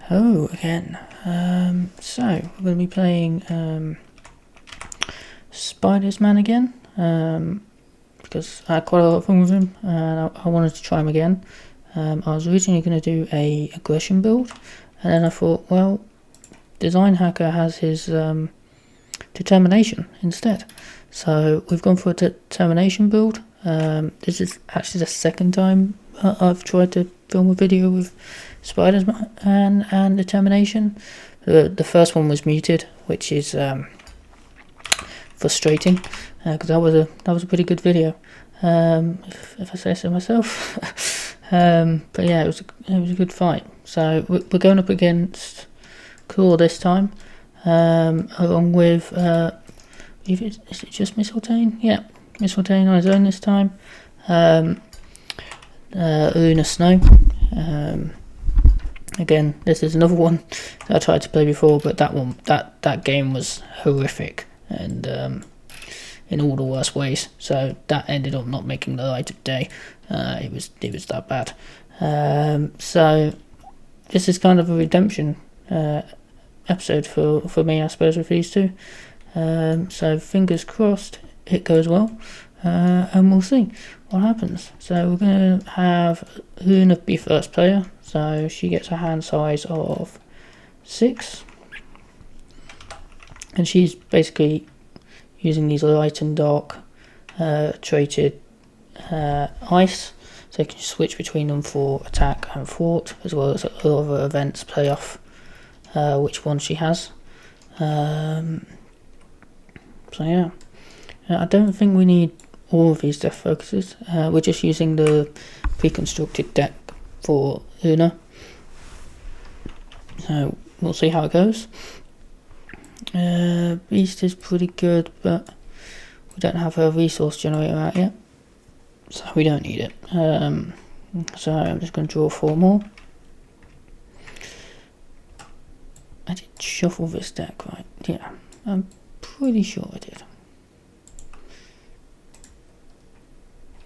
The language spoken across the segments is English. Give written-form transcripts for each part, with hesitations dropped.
Hello again. So we're going to be playing Spidersman again, because I had quite a lot of fun with him and I wanted to try him again. I was originally going to do a aggression build, and then I thought, well, Designhacker has his determination instead. So we've gone for a determination build. This is actually the second time I've tried to film a video with Spidersman and determination. The first one was muted, which is frustrating, because that was a pretty good video, if I say so myself. But yeah, it was a good fight. So we're going up against Klaw this time, along with is it just Mysteltainn? Yeah, Mysteltainn on his own this time. Luna Snow. Again, this is another one that I tried to play before, but that game was horrific and in all the worst ways. So that ended up not making the light of day. It was that bad. So this is kind of a redemption episode for me, I suppose, with these two. So fingers crossed it goes well, and we'll see what happens. So we're going to have Luna be first player, so she gets a hand size of 6, and she's basically using these light and dark traded ice, so you can switch between them for attack and thwart, as well as other events play off which one she has. So yeah, I don't think we need all of these death focuses. We're just using the pre-constructed deck for Luna, so we'll see how it goes. Beast is pretty good, but we don't have a resource generator out yet, so we don't need it. So I'm just going to draw 4 more. I did shuffle this deck, right? Yeah, I'm pretty sure I did.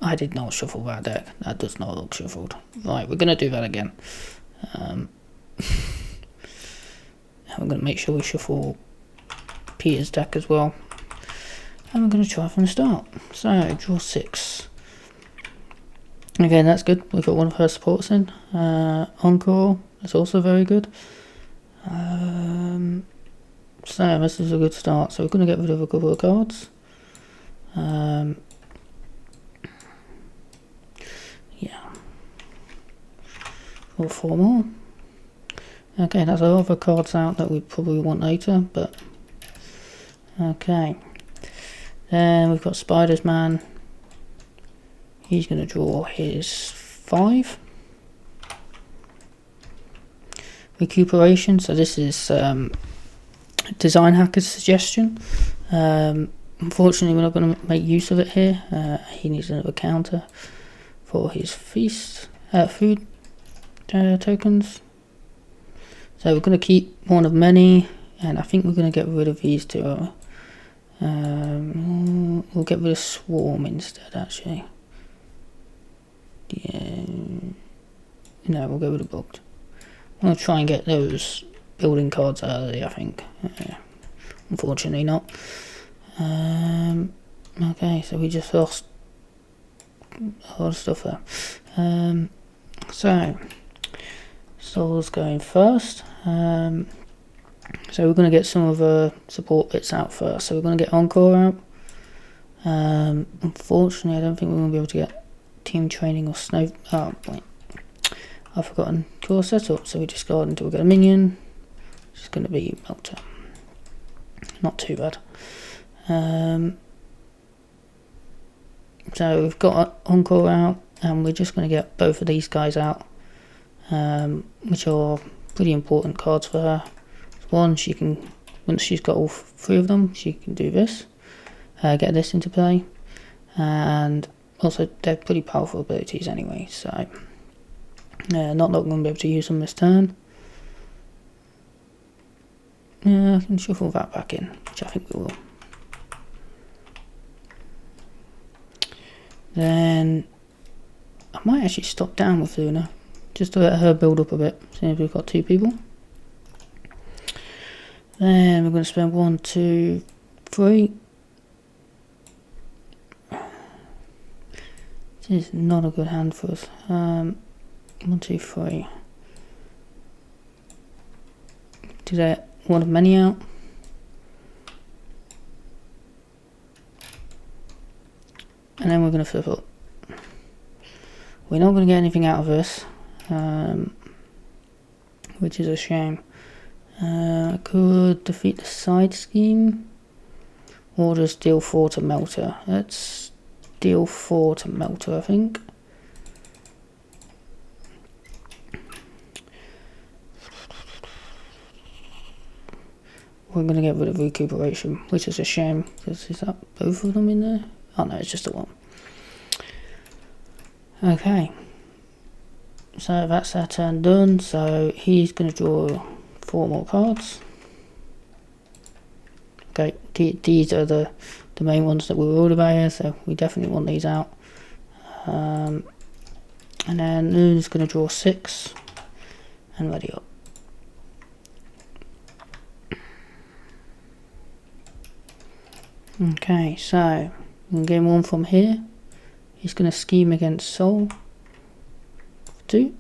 I did not shuffle that deck. That does not look shuffled. Right, we're going to do that again. And we're going to make sure we shuffle Peter's deck as well. And we're going to try from the start. So, draw 6. Again, that's good. We've got one of her supports in. Encore, that's also very good. So, this is a good start. So, we're going to get rid of a couple of cards. Yeah. 4 more. Okay, that's a lot of the cards out that we probably want later, but okay. Then we've got Spidersman. He's going to draw his 5. Recuperation. So this is Designhacker's suggestion. Unfortunately, we're not going to make use of it here. He needs another counter for his food tokens. So we're going to keep one of many, and I think we're going to get rid of these two. We'll get rid of Swarm instead, actually. Yeah. No, we'll get rid of Bugged. I'm going to try and get those building cards early, I think. Unfortunately not. Okay, so we just lost a lot of stuff there. So Soul's going first. So we're going to get some of the support bits out first. So we're going to get Encore out. Unfortunately, I don't think we're going to be able to get team training or snow. Oh, wait. I've forgotten core setup. So we discard until we get a minion. It's going to be Melter. Not too bad. So we've got Encore out, and we're just going to get both of these guys out, which are pretty important cards for her. One, she can, once she's got all 3 of them, she can do this, get this into play, and also they're pretty powerful abilities anyway, so not going to be able to use them this turn. Yeah, I can shuffle that back in, which I think we will. Then I might actually stop down with Luna, just to let her build up a bit, seeing if we've got 2 people. Then we're going to spend 1, 2, 3. This is not a good hand for us. 1, 2, 3. Do that one of many out. And then we're going to flip up. We're not going to get anything out of this, which is a shame. Could defeat the side scheme, or just deal 4 to Melter. Let's deal 4 to Melter, I think. We're going to get rid of recuperation, which is a shame, because is that both of them in there? Oh no, it's just the one. Okay, so that's our turn done. So he's going to draw 4 more cards. Okay, these are the main ones that we were worried about here, so we definitely want these out. And then Noon's going to draw 6 and ready up. Okay, so we can game 1 from here. He's going to scheme against Soul for 2,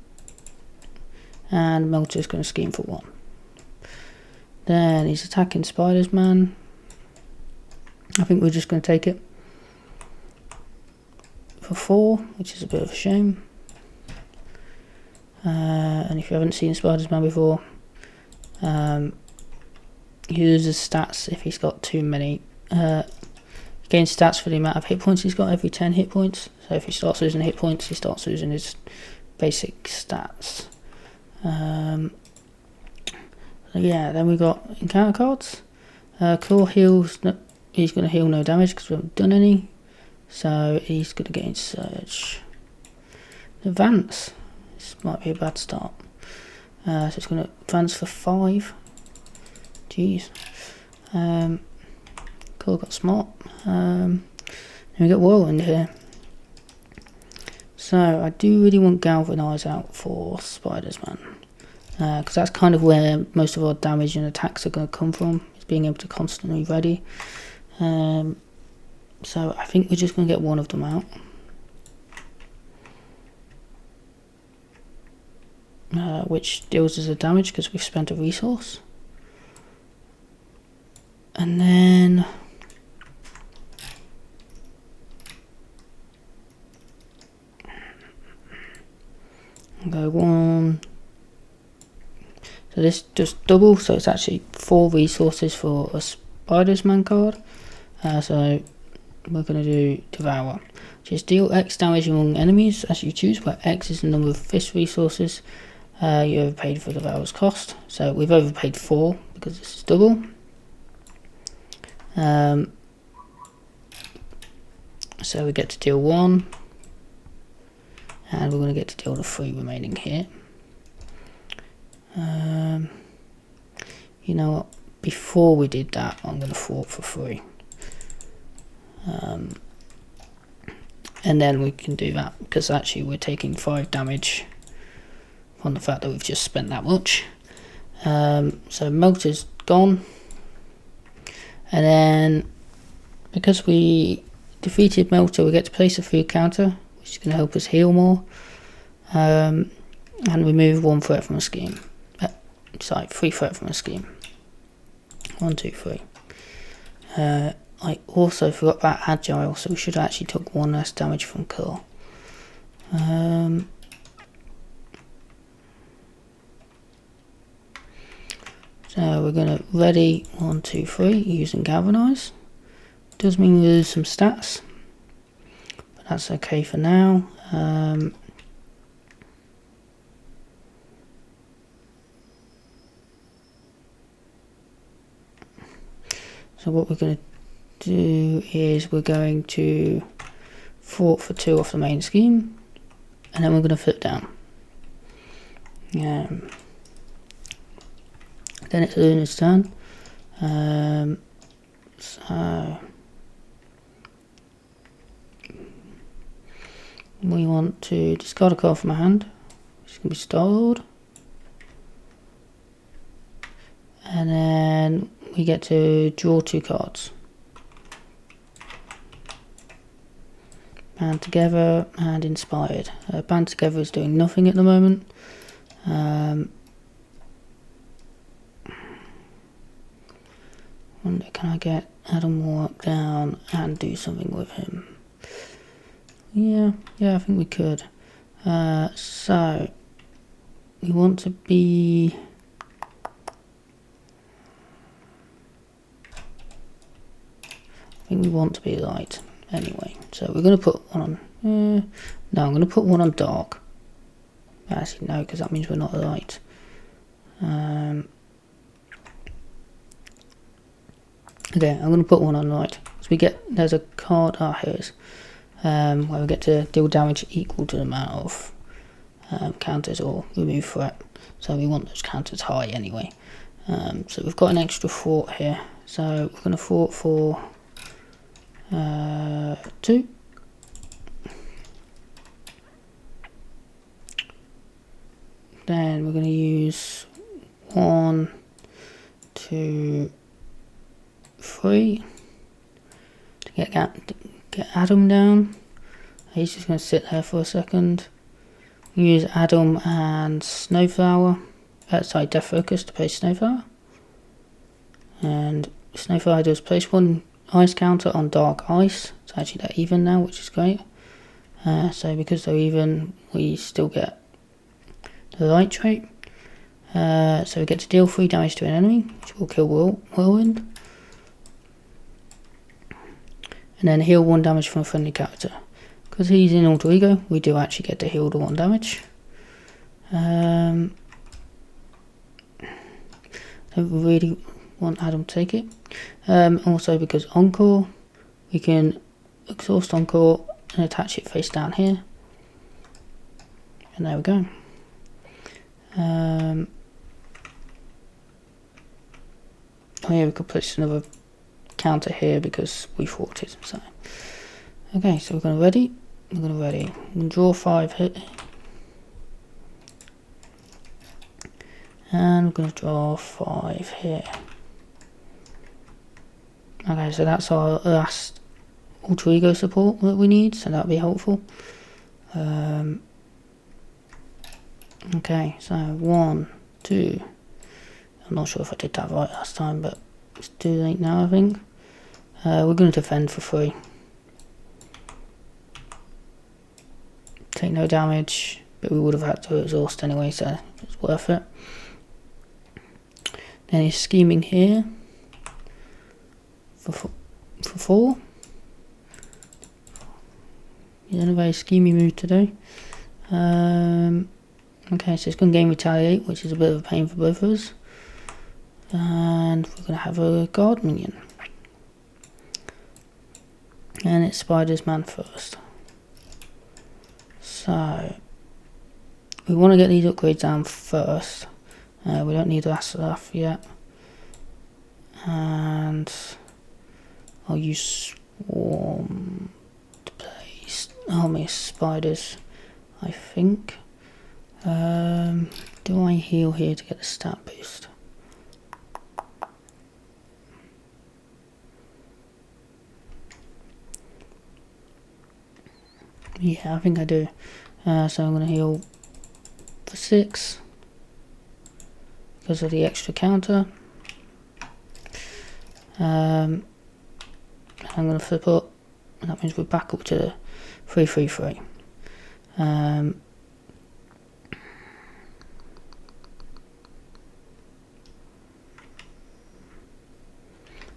and Melter's going to scheme for 1. Then he's attacking Spidersman. I think we're just going to take it for 4, which is a bit of a shame. And if you haven't seen Spidersman before, he loses stats if he's got too many. Gains stats for the amount of hit points he's got every 10 hit points. So if he starts losing hit points, he starts losing his basic stats. So yeah, then we got encounter cards. Claw heals. No, he's going to heal no damage because we haven't done any. So he's going to gain Surge. Advance. This might be a bad start. So it's going to advance for 5. Jeez. Claw got smart. Then we got Whirlwind here. So I do really want Galvanize out for Spidersman, because that's kind of where most of our damage and attacks are going to come from, is being able to constantly ready. So I think we're just going to get one of them out. Which deals us a damage because we've spent a resource. And then go 1. So this just double, so it's actually 4 resources for a Spidersman card. So we're going to do Devour. Just deal X damage among enemies as you choose, where X is the number of fist resources you overpaid for Devour's cost. So we've overpaid 4 because this is double. So we get to deal 1, and we're going to get to deal the 3 remaining here. You know what, before we did that, I'm going to thwart for 3. And then we can do that, because actually we're taking 5 damage from the fact that we've just spent that much. So Melter's gone. And then, because we defeated Melter, we get to place a food counter, which is going to help us heal more. And remove 1 threat from a scheme. Sorry, 3 threat from a scheme. 1, 2, 3. I also forgot about Agile, so we should have actually took 1 less damage from Klaw. So we're going to ready 1, 2, 3 using Galvanize. Does mean we lose some stats, but that's okay for now. So what we're going to do is we're going to thwart for 2 off the main scheme, and then we're going to flip down. Then it's Luna's turn. So we want to discard a card from our hand, which is going to be Star-Lord. and then we get to draw 2 cards. Band Together and Inspired. Band Together is doing nothing at the moment. Wonder, can I get Adam Warlock down and do something with him? Yeah, I think we could. So we want to be. I think we want to be light anyway. So we're going to put one on. No, I'm going to put one on dark. Actually, no, because that means we're not light. Okay, I'm going to put one on light. So we get, there's a card, here it is, where we get to deal damage equal to the amount of counters or remove threat. So we want those counters high anyway. So we've got an extra thought here. So we're going to thought for 2. Then we're going to use 1, 2, 3 to get Adam down. He's just going to sit there for a second. Use Adam and Snowflower. Sorry, Death Focus to play Snowflower. And Snowflower does place 1 ice counter on Dark Ice. It's actually they're even now, which is great. So because they're even, we still get the light trait. So we get to deal 3 damage to an enemy, which will kill Whirlwind. And then heal 1 damage from a friendly character. Because he's in Alter Ego, we do actually get to heal the 1 damage. Don't really want Adam to take it. Also because Encore, we can exhaust Encore and attach it face down here. And there we go. Oh yeah, we could place another counter here because we fought it. So okay, so we're going to ready. We're going to draw 5 hit, and we're going to draw 5 here. Okay, so that's our last Alter Ego support that we need, so that'll be helpful. Okay, so 1, 2. I'm not sure if I did that right last time, but it's too late now, I think. We're going to defend for 3. Take no damage, but we would have had to exhaust anyway, so it's worth it. Then he's scheming here for 4. He's in a very schemy mood today. Okay, so it's going to gain Retaliate, which is a bit of a pain for both of us. And we're going to have a guard minion. And it's Spidersman first. So we want to get these upgrades down first. We don't need that stuff yet. And I'll use Swarm to place Army of Spiders, I think. Do I heal here to get the stat boost? Yeah, I think I do. So I'm going to heal for 6 because of the extra counter. I'm going to flip up, and that means we're back up to 3-3-3.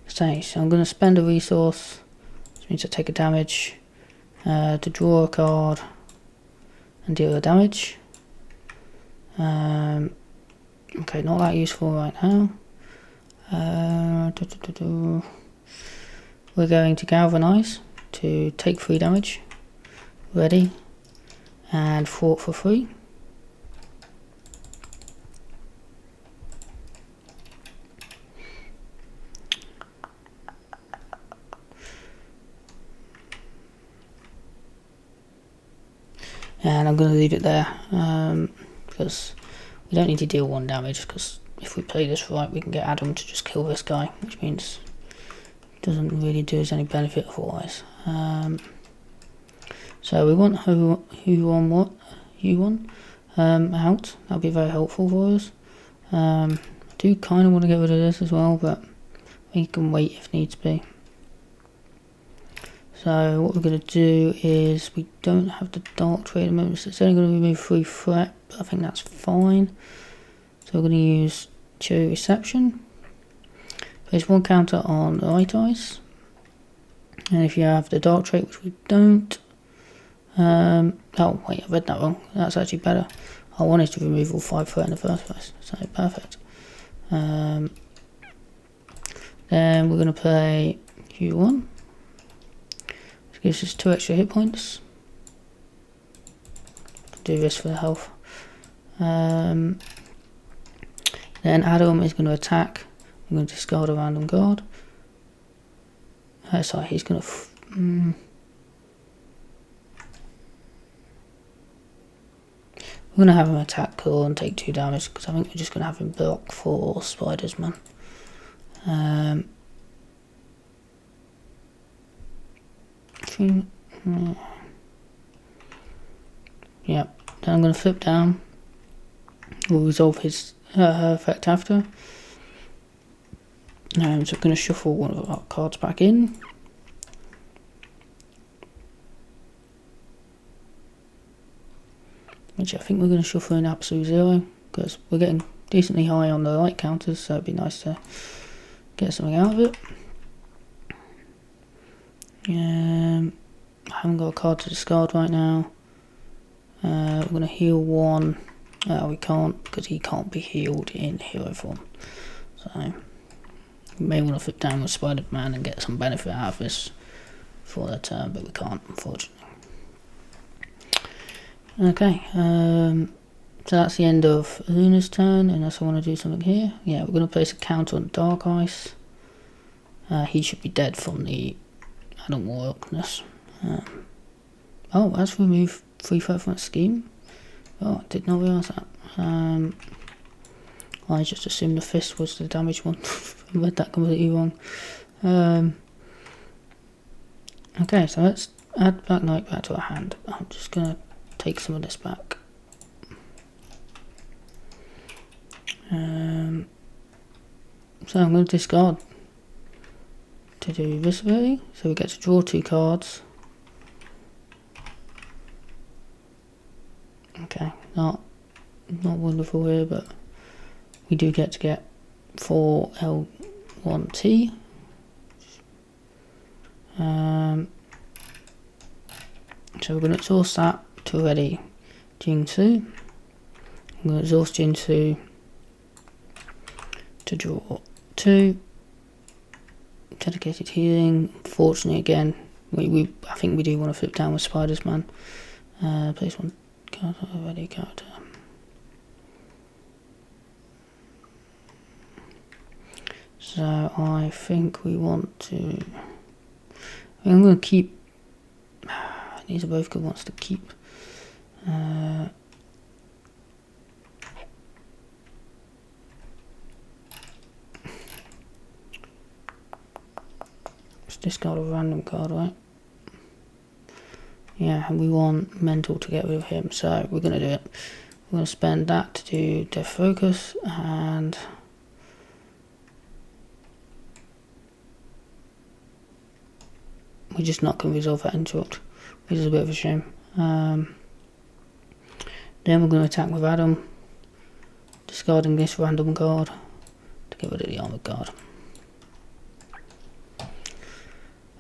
So I'm going to spend a resource, which means I take a damage, to draw a card and deal the damage. Okay, not that useful right now. We're going to Galvanize to take 3 damage. Ready, and fought for 3. And I'm going to leave it there because we don't need to deal 1 damage because if we play this right, we can get Adam to just kill this guy, which means it doesn't really do us any benefit otherwise. So we want Huron out. That'll be very helpful for us. I do kind of want to get rid of this as well, but we can wait if needs be. So what we're going to do is, we don't have the dark trade at the moment, so it's only going to remove 3 threat, but I think that's fine. So we're going to use Cherry Reception. Place 1 counter on the right ice. And if you have the dark trait, which we don't, oh wait, I read that wrong. That's actually better. I wanted to remove all 5 threat in the first place, so perfect. Then we're going to play Q1. Which gives us 2 extra hit points. Do this for the health. Then Adam is going to attack. I'm going to discard a random card. Sorry, he's going to... We're going to have him attack Klaw and take 2 damage, because I think we're just going to have him block for Spidersman. Yep, then I'm going to flip down. We'll resolve his effect after. So I'm going to shuffle one of our cards back in. Which I think we're going to shuffle in absolute 0, because we're getting decently high on the light counters, so it'd be nice to get something out of it. I haven't got a card to discard right now. We're going to heal 1. We can't, because he can't be healed in hero form. So we may want to flip down with Spider-Man and get some benefit out of this for the turn, but we can't, unfortunately. Okay, so that's the end of Luna's turn, unless I want to do something here. Yeah, we're going to place a counter on Dark Ice. He should be dead from the Adam Warlockness. Oh, that's removed 3 threat from that scheme. Oh, I did not realise that. I just assumed the fist was the damaged one. I read that completely wrong. Okay, so let's add Black Knight back to our hand. I'm just going to take some of this back. So I'm going to discard to do this ability. So we get to draw 2 cards. Okay, not wonderful here, but we do get to get 4 L1T. So we're going to exhaust that to ready Jing 2. I'm going to exhaust Jing 2 to draw 2. Dedicated healing. Unfortunately, again, I think we do want to flip down with Spidersman. Place 1 card on a ready character. So I think we want to. I'm going to keep. These are both good ones to keep. Let's discard a random card, right? Yeah, and we want mental to get rid of him, so we're going to do it. We're going to spend that to do Death Focus, and we're just not going to resolve that interrupt, which is a bit of a shame. Then we're going to attack with Adam, discarding this random card to get rid of the armored card.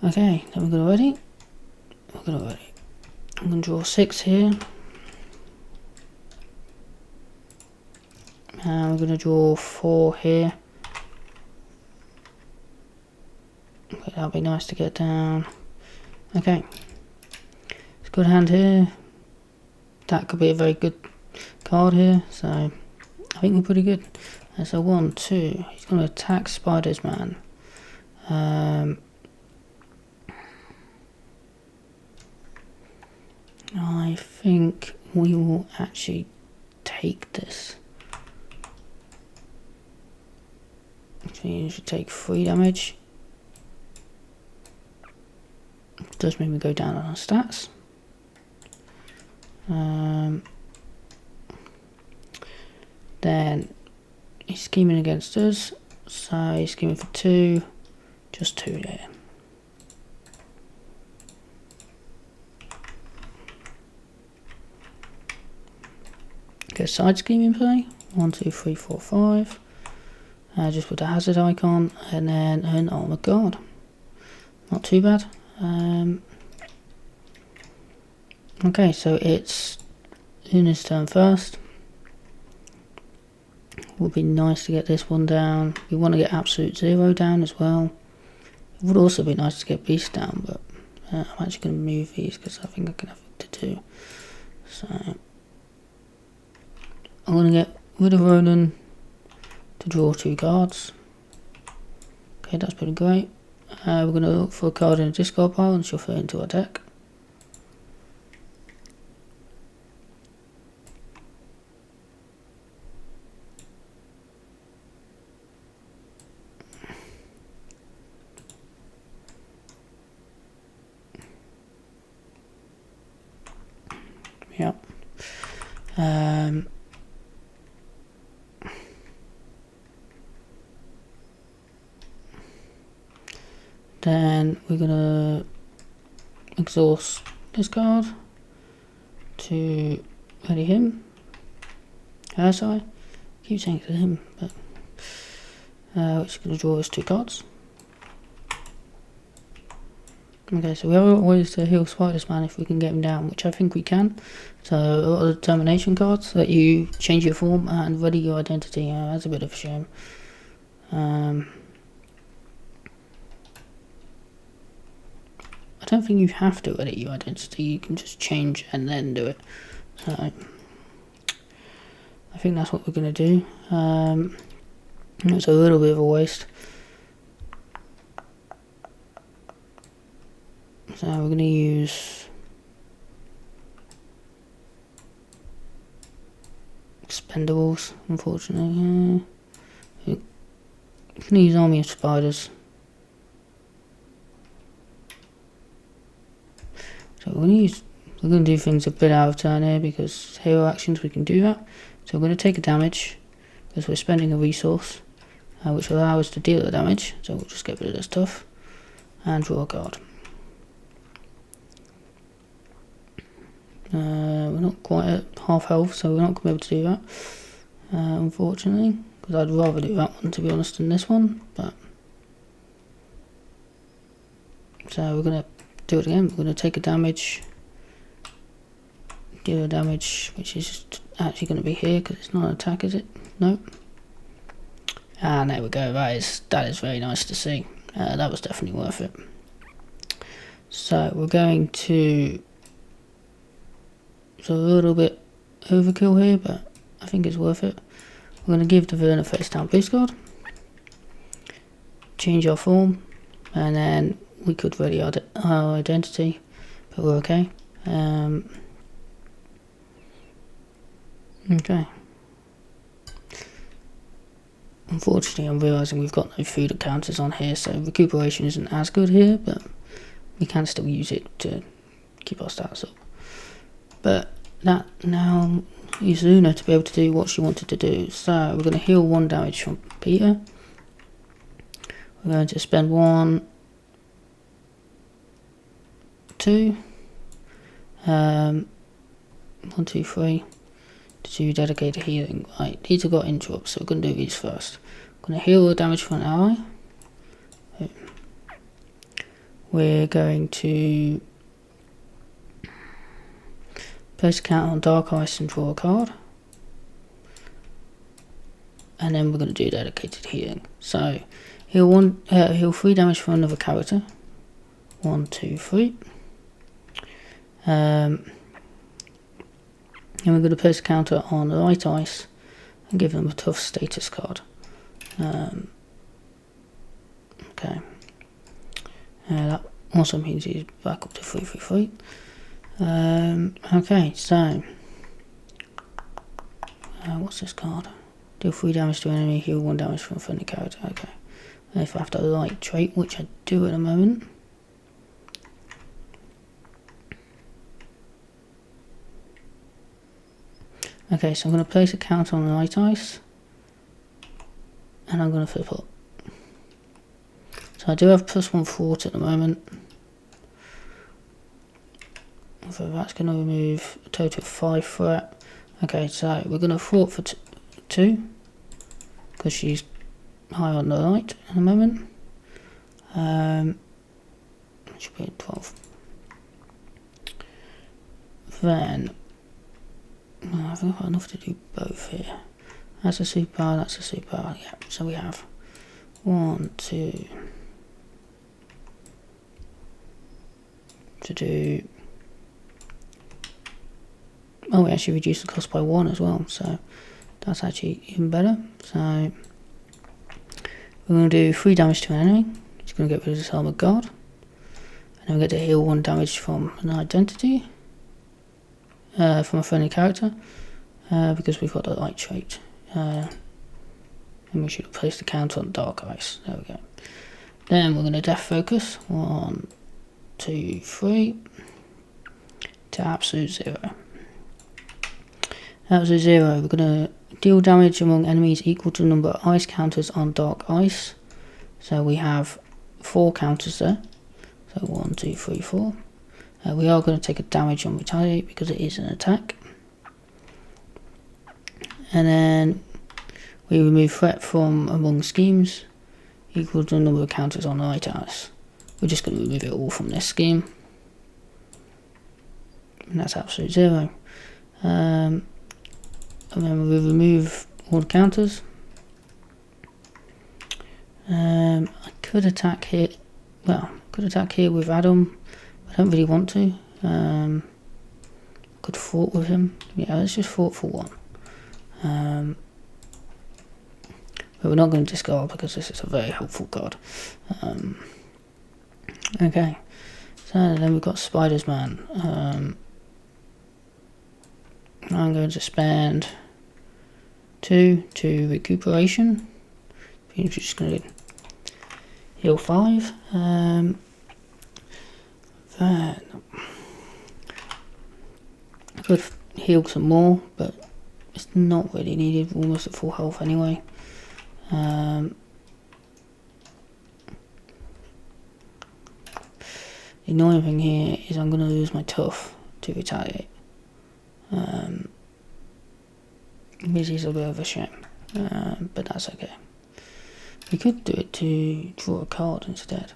Okay, then we're going to ready. I'm going to draw 6 here. And we're going to draw 4 here. Okay, that'll be nice to get down. Okay. It's a good hand here. That could be a very good card here. So, I think we're pretty good. And so 1, 2. He's going to attack Spidersman. I think we will actually take this. which means you should take 3 damage. It does make me go down on our stats. Then he's scheming against us, so he's scheming for 2, just 2 there. Get side scheming play, 1, 2, 3, 4, 5. Just put the hazard icon and then an armor guard. Not too bad. Okay, so it's Una's turn first. Would be nice to get this one down. We want to get absolute 0 down as well. It would also be nice to get beast down, but I'm actually going to move these because I think I can have it to 2. So I'm going to get rid of Ronan to draw 2 cards. Okay, that's pretty great. We're going to look for a card in a discard pile and shuffle it into our deck. Yep. Then we're gonna exhaust this card to ready him. Sorry, I keep saying to him, but we're just gonna draw us 2 cards. Okay, so we have always to heal Spidersman if we can get him down, which I think we can. So a lot of the determination cards let you change your form and ready your identity. That's a bit of a shame. I don't think you have to edit your identity, you can just change and then do it. So I think that's what we're going to do. It's a little bit of a waste. So we're going to use expendables, unfortunately. We're going to use Army of Spiders. So we're going to do things a bit out of turn here because hero actions we can do that. So we're going to take a damage because we're spending a resource, which will allow us to deal the damage. So we'll just get rid of this stuff and draw a card. We're not quite at half health, so we're not going to be able to do that, unfortunately, because I'd rather do that one, to be honest, than this one. But so we're going to do it again. We're going to take a damage, deal a damage, which is actually going to be here because it's not an attack, is it? Nope. And there we go. That is very nice to see. That was definitely worth it. So we're going to. It's a little bit overkill here, but I think it's worth it. We're going to give the villain a face down boost card, change our form, and then we could ready our identity, but we're okay. Okay. Unfortunately, I'm realising we've got no food counters on here, so recuperation isn't as good here, but we can still use it to keep our stats up. But that now is Una to be able to do what she wanted to do. So we're going to heal 1 damage from Peter. We're going to spend 1, 2, 1, 2, 3 to do dedicated healing. Right, these have got interrupts, so we're going to do these first. We're going to heal the damage from an ally. We're going to place a counter on Dark Ice and draw a card. And then we're going to do dedicated healing. So heal 3 damage from another character. 1, 2, 3. And we're going to place a counter on Light Ice and give them a tough status card. Okay. That also means he's back up to 3, 3, 3. Okay, so what's this card? Deal 3 damage to enemy, heal 1 damage from a friendly character. Okay. if I have the light trait, which I do at the moment. Okay, so I'm going to place a counter on the light ice, and I'm going to flip up. So I do have +1 thwart at the moment. So that's going to remove a total of 5 threat. Okay, so we're going to thwart for 2, because she's high on the light at the moment. Should be at 12. Then I think I've got enough to do both here. That's a superpower, that's a superpower. Yeah, so we have 1, 2 to do. Oh, we actually reduced the cost by 1 as well, so that's actually even better. So we're going to do 3 damage to an enemy. It's going to get rid of this armored guard, and then we get to heal 1 damage from an identity, from a friendly character, because we've got the light trait. And we should have placed the counter on dark ice. There we go. Then we're going to death focus. 1, 2, 3 to absolute 0. Absolute 0. We're going to deal damage among enemies equal to the number of ice counters on dark ice. So we have 4 counters there. So 1, 2, 3, 4. We are going to take a damage on retaliate because it is an attack. And then we remove threat from among schemes equal to the number of counters on light ice. We're just going to remove it all from this scheme. And that's absolute 0. And then we'll remove all the counters. I could attack here. Well, could attack here with Adam. I don't really want to. Could thwart with him. Yeah, let's just thwart for 1. But we're not going to discard because this is a very helpful card. Okay, so then we've got Spidersman. I'm going to spend 2 to recuperation. I'm just going to heal 5. Then I could heal some more, but it's not really needed. We're almost at full health anyway. The annoying thing here is I'm going to lose my tough to retaliate. This is a bit of a shame, but that's okay. We could do it to draw a card instead.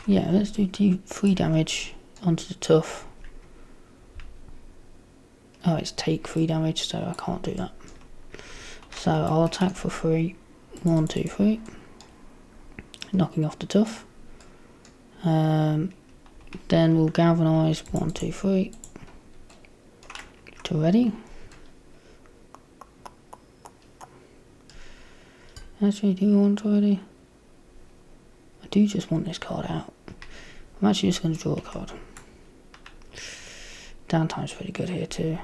Yeah, let's do 3 damage onto the tough. Oh, it's take 3 damage, so I can't do that. So I'll attack for 3. 1, 2, 3. Knocking off the tough. Then we'll galvanise 1, 2, 3 to ready. Actually, do we want to ready? I do just want this card out. I'm actually just going to draw a card. Downtime's pretty good here too.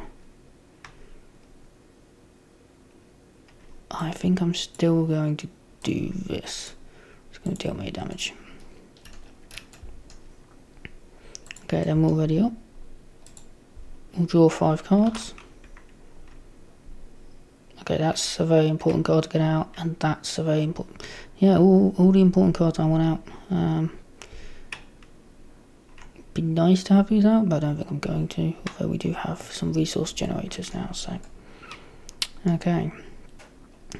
I think I'm still going to do this. It's going to deal me damage. Okay, then we'll ready up. We'll draw 5 cards. Okay, that's a very important card to get out, and that's a very important. Yeah, all the important cards I want out. Be nice to have these out, but I don't think I'm going to. Although we do have some resource generators now, so. Okay.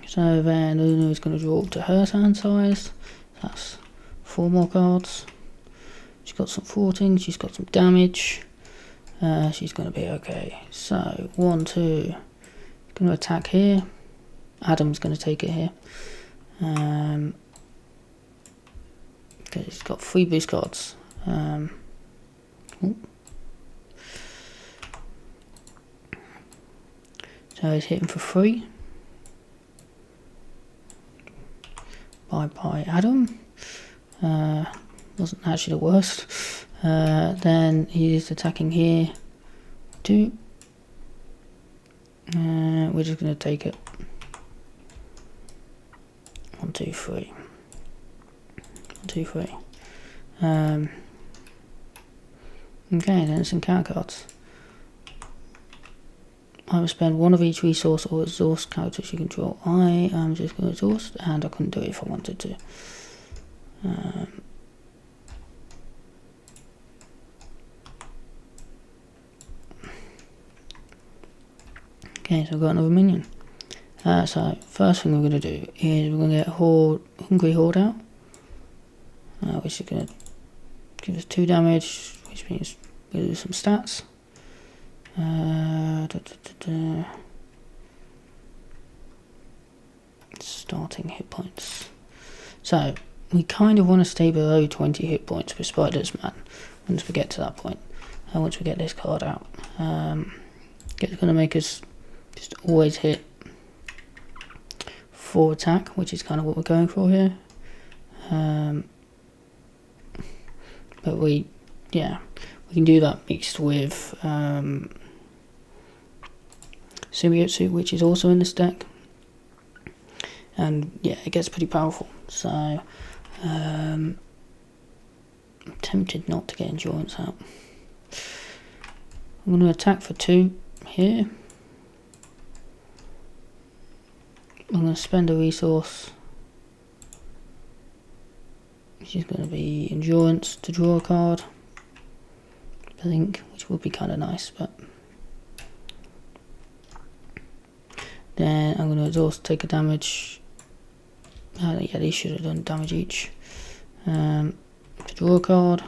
So then Luna is going to draw up to her hand size. That's 4 more cards. She's got some thwarting, she's got some damage. She's going to be okay. So 1, 2. Going to attack here. Adam's going to take it here. Okay, he's got 3 boost cards. So he's hitting for 3. Bye Adam. Wasn't actually the worst. Then he's attacking here. 2. We're just going to take it. 1, 2, 3. 2, 3. Okay, then some encounter cards. I will spend one of each resource or exhaust characters you control. I am just going to exhaust, and I couldn't do it if I wanted to. Okay, so I've got another minion. So first thing we're going to do is we're going to get Hungry Horde out, which is going to give us 2 damage, which means we'll do some stats. Starting hit points. So we kind of want to stay below 20 hit points with Spidersman once we get to that point. Once we get this card out, it's going to make us just always hit 4 attack, which is kind of what we're going for here. But we can do that mixed with Symbiote Suit, which is also in this deck, and yeah, it gets pretty powerful. So I'm tempted not to get Endurance out. I'm going to attack for 2 here. I'm going to spend a resource, which is going to be Endurance, to draw a card, I think, which would be kind of nice, but then I'm going to exhaust, take a damage. Yeah, these should have done damage each. To draw a card.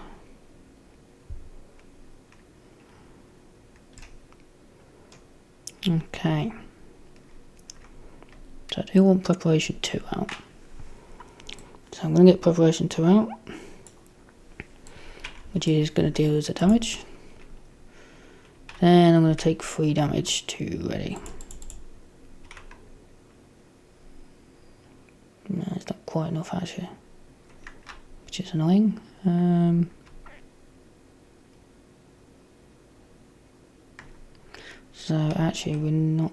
Okay. So I do want Preparation 2 out. So I'm going to get Preparation 2 out, which is going to deal us a damage. Then I'm going to take 3 damage to Ready. No, it's not quite enough actually, which is annoying. So actually we're not...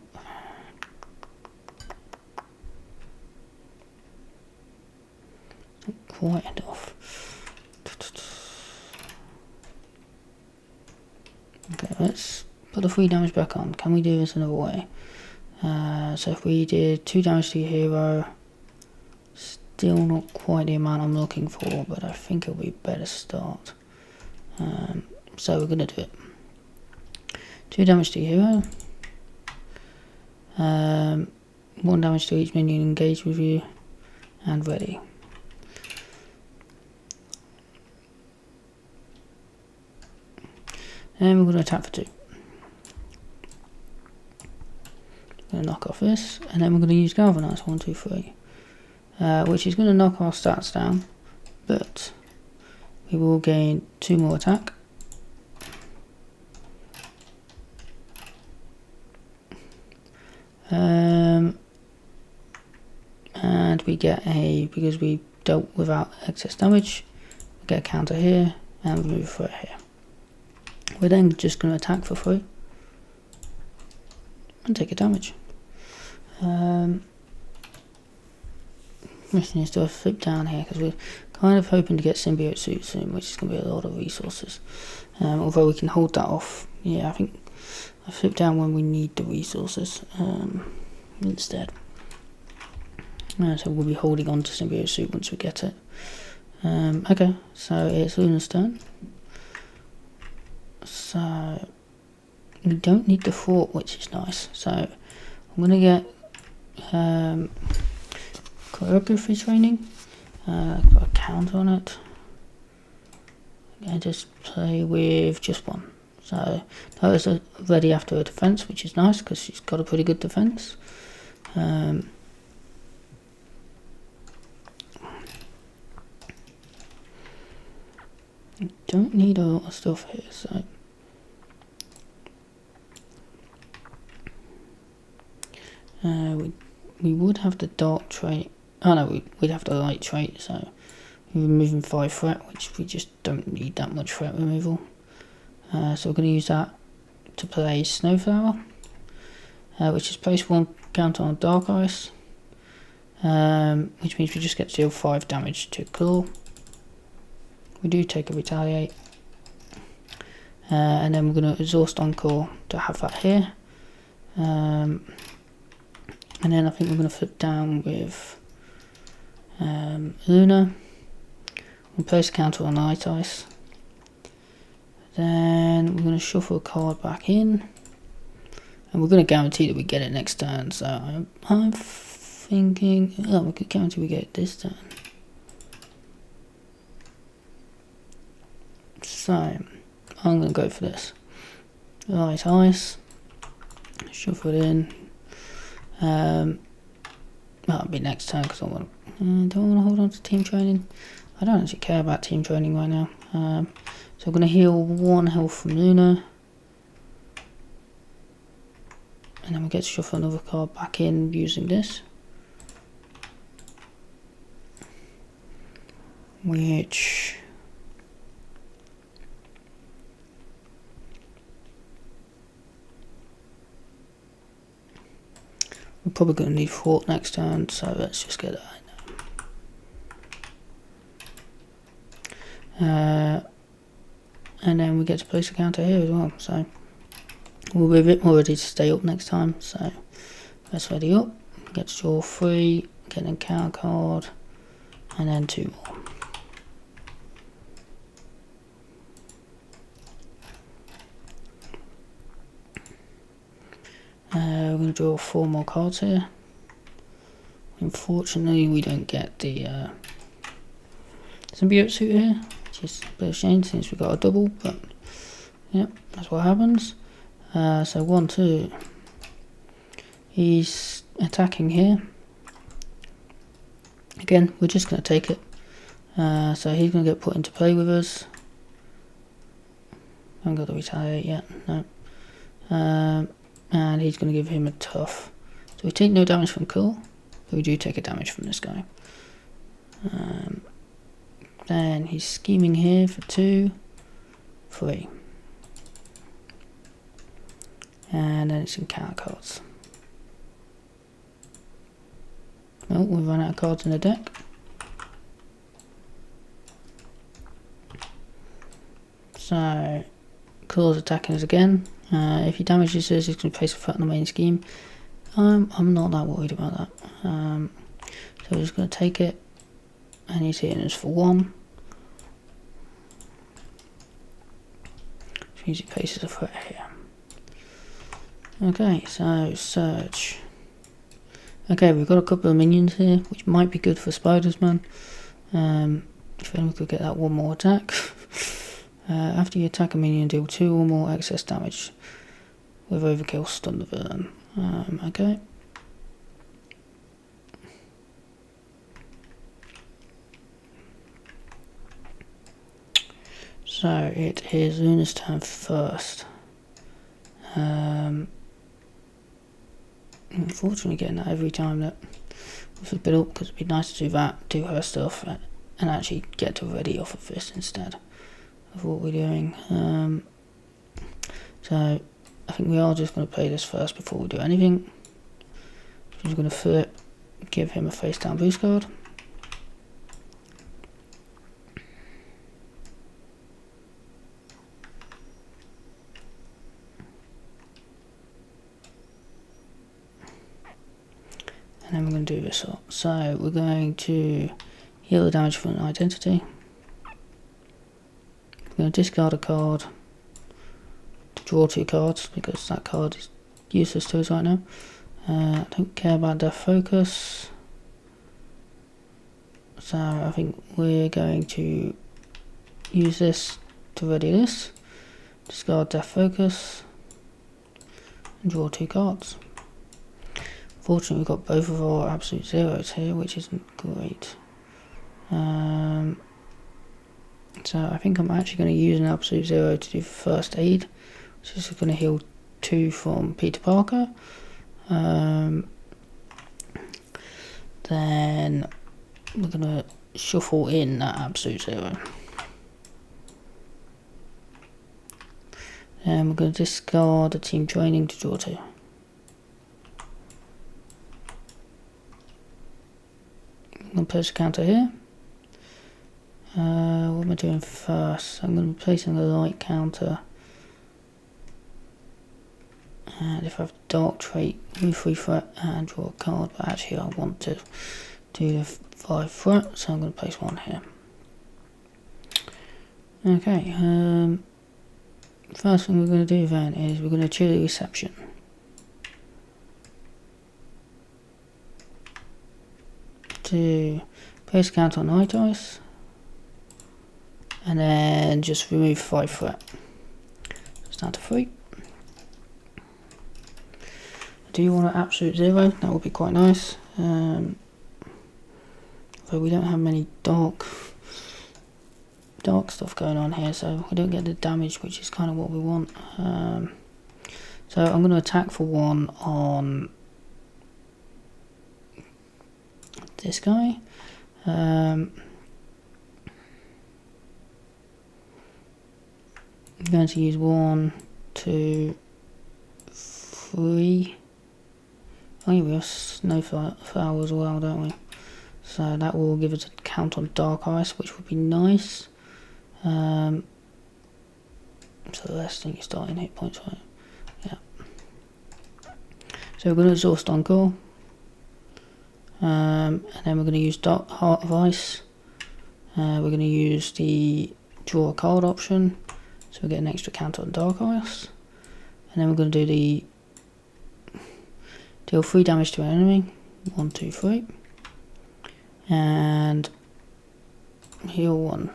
quite enough. Okay, let's put the 3 damage back on. Can we do this another way? So if we did 2 damage to your hero, still not quite the amount I'm looking for, but I think it'll be a better start. So we're going to do it. 2 damage to your hero. 1 damage to each minion engaged with you, and Ready. And we're going to attack for 2. Going to knock off this, and then we're going to use Galvanize 1, 2, 3, which is going to knock our stats down, but we will gain 2 more attack. And we get because we dealt without excess damage, we get a counter here, and we move threat here. We're then just going to attack for 3 and take a damage. Mission is to flip down here because we're kind of hoping to get Symbiote Suit soon, which is going to be a lot of resources. Although we can hold that off. Yeah, I think I flip down when we need the resources instead. So we'll be holding on to Symbiote Suit once we get it. Okay, so it's Luna's turn. So we don't need the fort, which is nice. So I'm going to get choreography training. Got a count on it. And just play with just 1. So that was ready after a defense, which is nice because she's got a pretty good defense. Don't need a lot of stuff here, so we would have the dark trait. Oh no, we'd have the light trait, so we're removing 5 threat, which we just don't need that much threat removal. So we're going to use that to play Snowflower, which is place 1 counter on Dark Ice, which means we just get to deal 5 damage to Klaw. We do take a retaliate. And then we're going to exhaust encore to have that here. And then I think we're going to flip down with Luna. We'll place a counter on Night Ice. Then we're going to shuffle a card back in. And we're going to guarantee that we get it next turn. So I'm thinking, oh, we could guarantee we get it this turn. So I'm going to go for this. Light Ice. Shuffle it in. That'll be next turn because I want. Don't want to hold on to team training. I don't actually care about team training right now. So I'm going to heal 1 health from Luna. And then we get to shuffle another card back in using this. Which... we're probably going to need Thwart next turn, so let's just get that in. And then we get to place a counter here as well, so we'll be a bit more ready to stay up next time. So let's ready up, get to draw 3, get an encounter card, and then 2 more. We're going to draw 4 more cards here. Unfortunately, we don't get the symbiote suit here, which is a bit of a shame since we got a double, but yeah, that's what happens. So 1, 2. He's attacking here. Again, we're just going to take it. So he's going to get put into play with us. I haven't got to retaliate yet, no. And he's going to give him a tough. So we take no damage from Klaw, but we do take a damage from this guy. Then he's scheming here for 2, 3. And then it's encounter cards. Oh, we've run out of cards in the deck. So Klaw's attacking us again. If he damages us, he's going to place a threat on the main scheme. I'm not that worried about that. So we're just going to take it, and he's hitting us for 1. Which means he places a threat here. Okay, so search. Okay, we've got a couple of minions here, which might be good for Spidersman. If only we could get that 1 more attack. After you attack a minion, deal 2 or more excess damage with overkill, stun the villain. Okay. So it is Luna's turn first. Unfortunately, getting that every time that was a bit up, because it'd be nice to do that, do her stuff, and actually get to ready off of this instead of what we're doing. So I think we are just going to play this first before we do anything. She's going to flip, give him a face down boost card. And then we're going to do this up. So we're going to heal the damage from an identity. We're going to discard a card to draw 2 cards because that card is useless to us right now. I don't care about Death Focus. So I think we're going to use this to ready this. Discard Death Focus and draw 2 cards. Fortunately, we've got both of our absolute zeros here, which isn't great. So I think I'm actually going to use an absolute 0 to do first aid, which is going to heal 2 from Peter Parker. Then we're going to shuffle in that absolute 0. And we're going to discard the team training to draw 2. I'm going to place a counter here. What am I doing first? I'm going to be placing the light counter. And if I have dark trait, move 3 threat and draw a card, but actually I want to do the 5 threat, so I'm going to place 1 here. Okay, first thing we're going to do then is we're going to chili reception. To place a counter on night ice, and then just remove 5 threat. It's down to 3. Do you want an absolute 0? That would be quite nice. Though we don't have many dark stuff going on here, so we don't get the damage, which is kind of what we want. So I'm going to attack for 1 on this guy. I'm going to use 1, 2, 3. Oh yeah, we have Snowflower as well, don't we? So that will give us a count on Dark Ice, which would be nice. So the last thing you start in hit points, right? Yeah. So we're going to exhaust on Klaw. And then we're going to use Dark Heart of Ice. We're going to use the draw a card option, so we get an extra counter on Dark Ice. And then we're going to do the deal 3 damage to an enemy, 1, 2, 3, and heal 1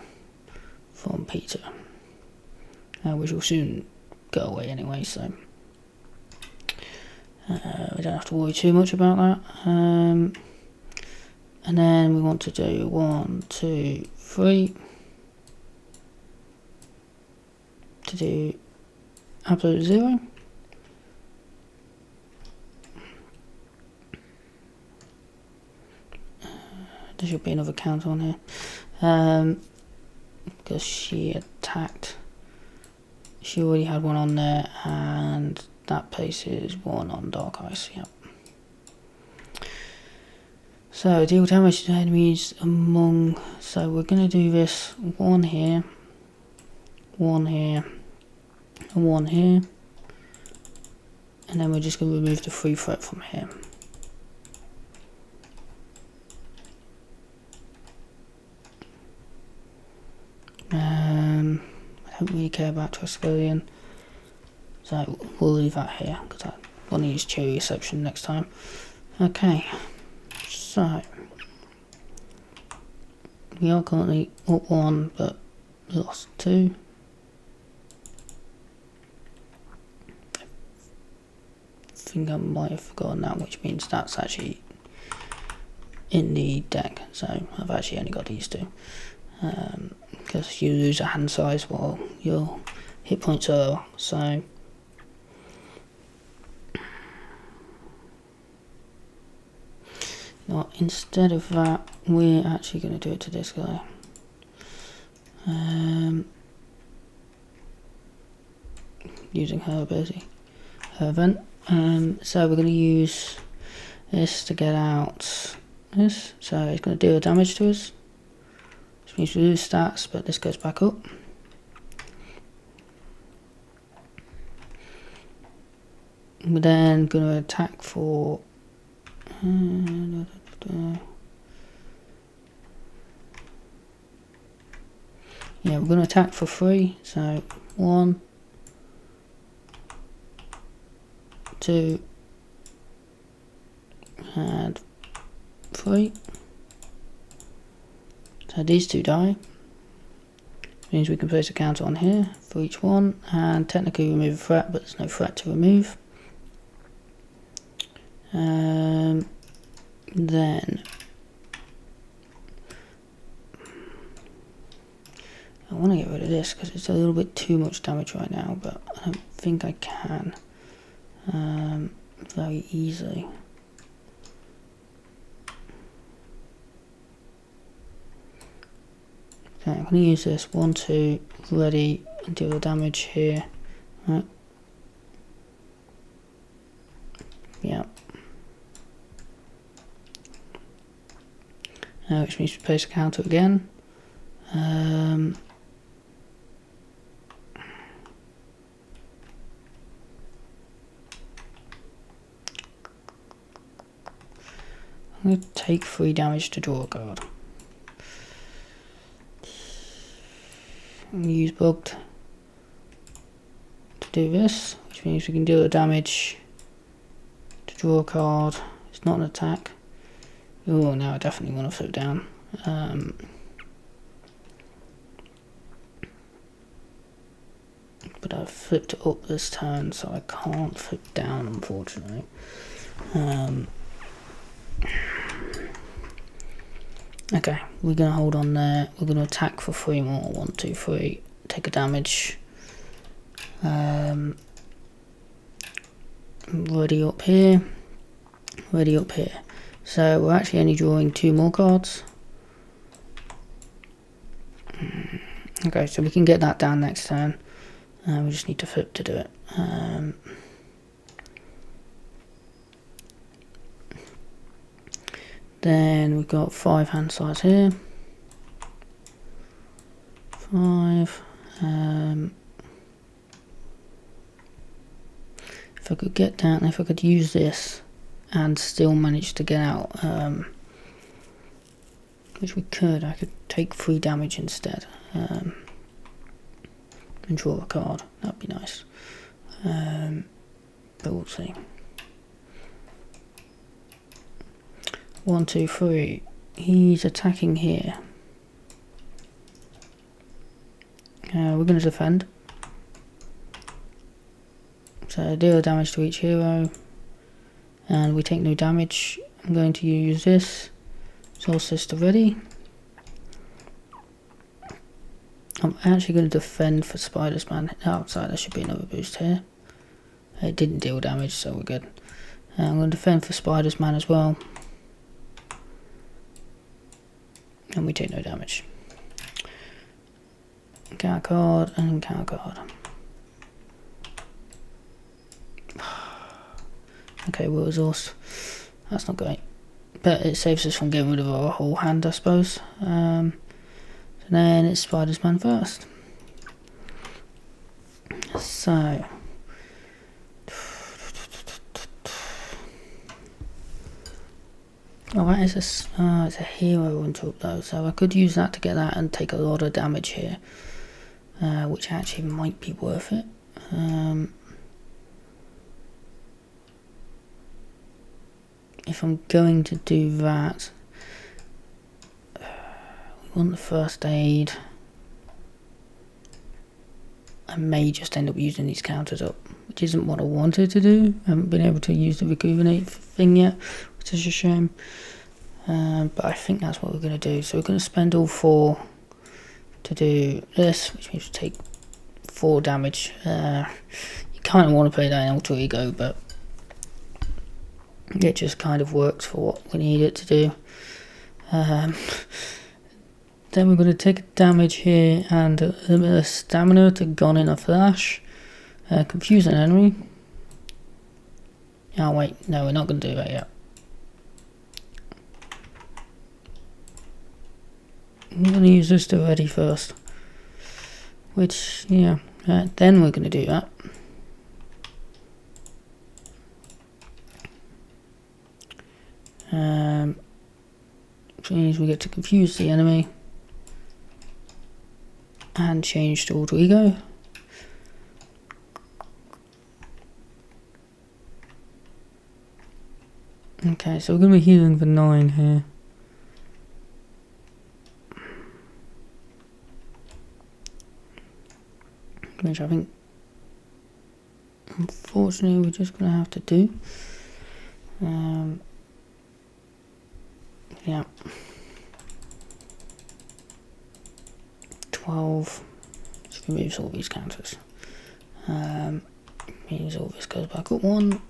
from Peter, which will soon go away anyway, so we don't have to worry too much about that. And then we want to do 1, 2, 3 to do absolute 0. There should be another count on here, because she attacked. She already had 1 on there, and that places 1 on Dark Ice. Yep. So deal damage to enemies among. So we're going to do this 1 here, 1 here, and 1 here, and then we're just going to remove the 3 threat from here. I don't really care about Triskelion, so we'll leave that here because I want to use cherry reception next time. Okay, so we are currently up 1 but lost 2. I think I might have forgotten that, which means that's actually in the deck, so I've actually only got these 2. Because you lose a hand size while your hit points are lower. So instead of that, we're actually going to do it to this guy. Using her ability, her event. So we're going to use this to get out this. So it's going to deal damage to us. Means we lose stats, but this goes back up. We're then going to attack for yeah, we're going to attack for 3. So 1, 2, and 3. So these 2 die, means we can place a counter on here for each one, and technically remove a threat, but there's no threat to remove. Then I want to get rid of this because it's a little bit too much damage right now, but I don't think I can very easily. Okay, I'm going to use this 1, 2, ready, and deal the damage here. Right. Yeah. Which means we place a counter again. I'm going to take 3 damage to draw a card. I'm going to use Bugged to do this, which means we can deal the damage to draw a card. It's not an attack. Oh, now I definitely want to flip down. But I've flipped it up this turn, so I can't flip down, unfortunately. Okay, we're going to hold on there. We're going to attack for 3 more. 1, 2, 3. Take a damage. Ready up here. Ready up here. So we're actually only drawing 2 more cards. Okay, so we can get that down next turn. We just need to flip to do it. Then we've got 5 hand sides here. 5. If I could get down, if I could use this and still manage to get out, which we could, I could take 3 damage instead. And draw a card. That'd be nice. But we'll see. 1, 2, 3. He's attacking here. We're going to defend. So deal damage to each hero. And we take no damage. I'm going to use this. Soul Sister ready. I'm actually going to defend for Spidersman. Outside there should be another boost here. It didn't deal damage, so we're good. I'm going to defend for Spidersman as well. And we take no damage. Encounter card and encounter card. Okay, we're exhausted. That's not great. But it saves us from getting rid of our whole hand, I suppose. So then it's Spidersman first. So. Oh, that is it's a hero on top though, so I could use that to get that and take a lot of damage here. Which actually might be worth it. If I'm going to do that, we want the first aid. I may just end up using these counters up, which isn't what I wanted to do. I haven't been able to use the rejuvenate thing yet, which is a shame. But I think that's what we're going to do. So we're going to spend all 4 to do this, which means we take 4 damage. You kind of want to play that in Alter Ego, but it just kind of works for what we need it to do. Then we're going to take damage here and a bit of stamina to Gone in a Flash. Confuse an enemy. Oh wait, no, we're not going to do that yet. I'm going to use this to ready first. Which, yeah, then we're going to do that. Which means we get to confuse the enemy. And change to Alter Ego. Okay, so we're going to be healing for 9 here. Which I think, unfortunately, we're just going to have to do. Yeah. 12. Just removes all these counters. Means all this goes back up 1.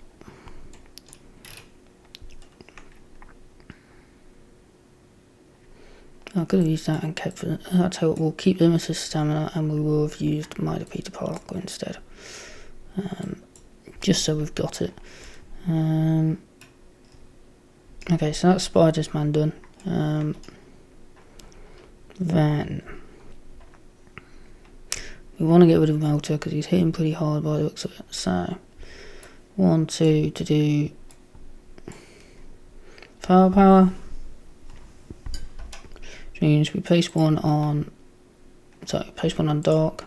I could have used that and kept it. I'll tell you what, we'll keep limited stamina and we will have used Mitre Peter Parker instead. Just so we've got it. Okay, so that's Spidersman done. Then we want to get rid of Melter because he's hitting pretty hard by the looks of it. So 1, 2 to do firepower, which means we place one on dark.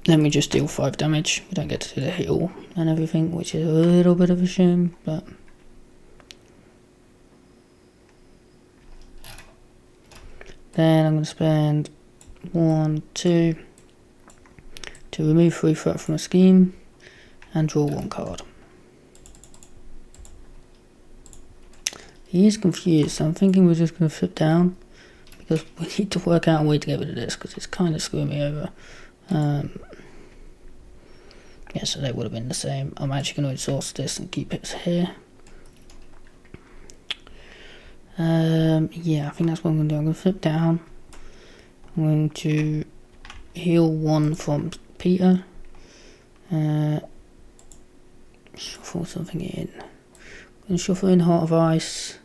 Then we just deal 5 damage. We don't get to do the heal and everything, which is a little bit of a shame, but then I'm going to spend 1, 2 to remove 3 threat from a scheme and draw 1 card. He is confused, so I'm thinking we're just going to flip down because we need to work out a way to get rid of this because it's kind of screwing me over. Yeah, so they would have been the same. I'm actually going to exhaust this and keep it here. Yeah, I think that's what I'm going to do. I'm going to flip down. I'm going to heal 1 from Peter. Shuffle something in. I'm going to shuffle in Heart of Ice.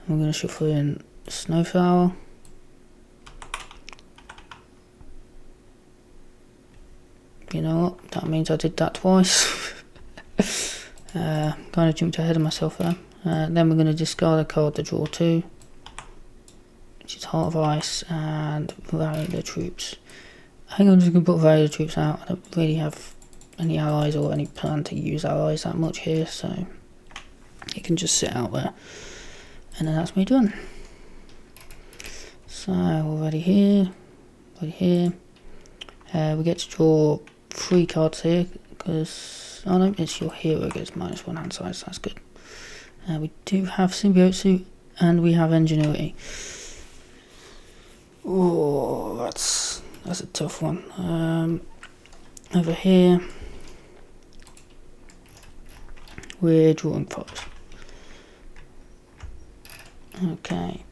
I'm going to shuffle in Snowflower. You know what? That means I did that twice. Kind of jumped ahead of myself there. Then we're going to discard a card to draw 2, which is Heart of Ice and Rally the Troops. I think I'm just going to put Rally the Troops out. I don't really have any allies or any plan to use allies that much here, so it can just sit out there. And then that's me done. So we're ready here, ready here. We get to draw 3 cards here because it's your hero gets -1 hand size, so that's good. We do have Symbiote Suit and we have Ingenuity. Oh, that's a tough one. Over here we're drawing 5. Okay,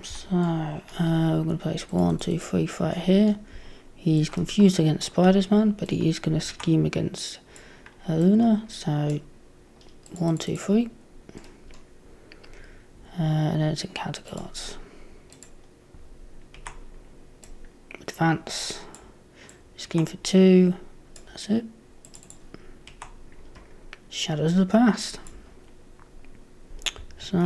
so we're going to place 1, 2, 3 right here. He's confused against Spidersman, but he is going to scheme against Luna. So 1, 2, 3, and then it's encounter cards. Advance, scheme for 2. That's it. Shadows of the Past. So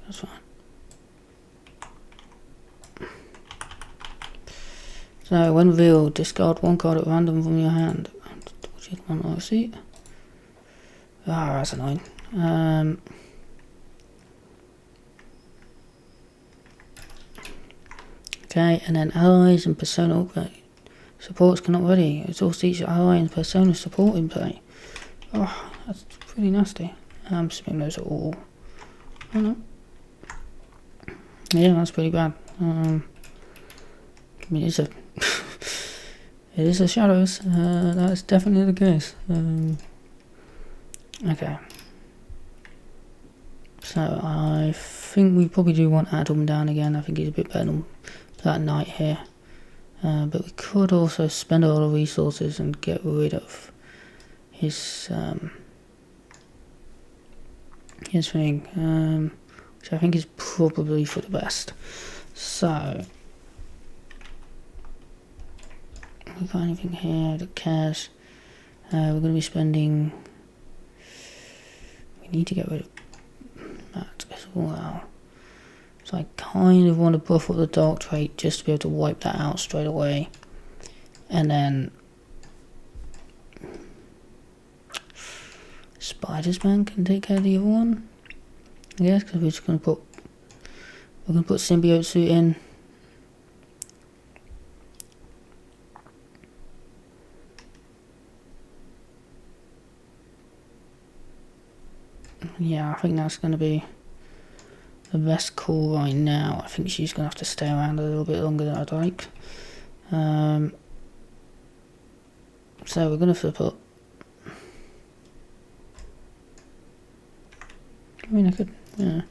that's fine. So when revealed, discard 1 card at random from your hand. Which is one I see. Ah, that's annoying. Okay, and then allies and persona upgrade. Supports cannot ready. Exhaust each ally and persona support in play. Oh, that's pretty nasty. I'm assuming those are all. Oh no. Yeah, that's pretty bad. I mean, it's a it is a shadows. That's definitely the case. Okay. So I think we probably do want Adam down again. I think he's a bit better than that Knight here. But we could also spend a lot of resources and get rid of his thing, which I think is probably for the best. So we got anything here that cares? We're going to be spending. We need to get rid of that as well. So I kind of want to buff up the dark trait just to be able to wipe that out straight away. And then Spidersman can take care of the other one. Yes, because we're just going to put Symbiote Suit in. Yeah, I think that's going to be the best call right now. I think she's going to have to stay around a little bit longer than I'd like. So we're going to flip up. I mean, I could, yeah.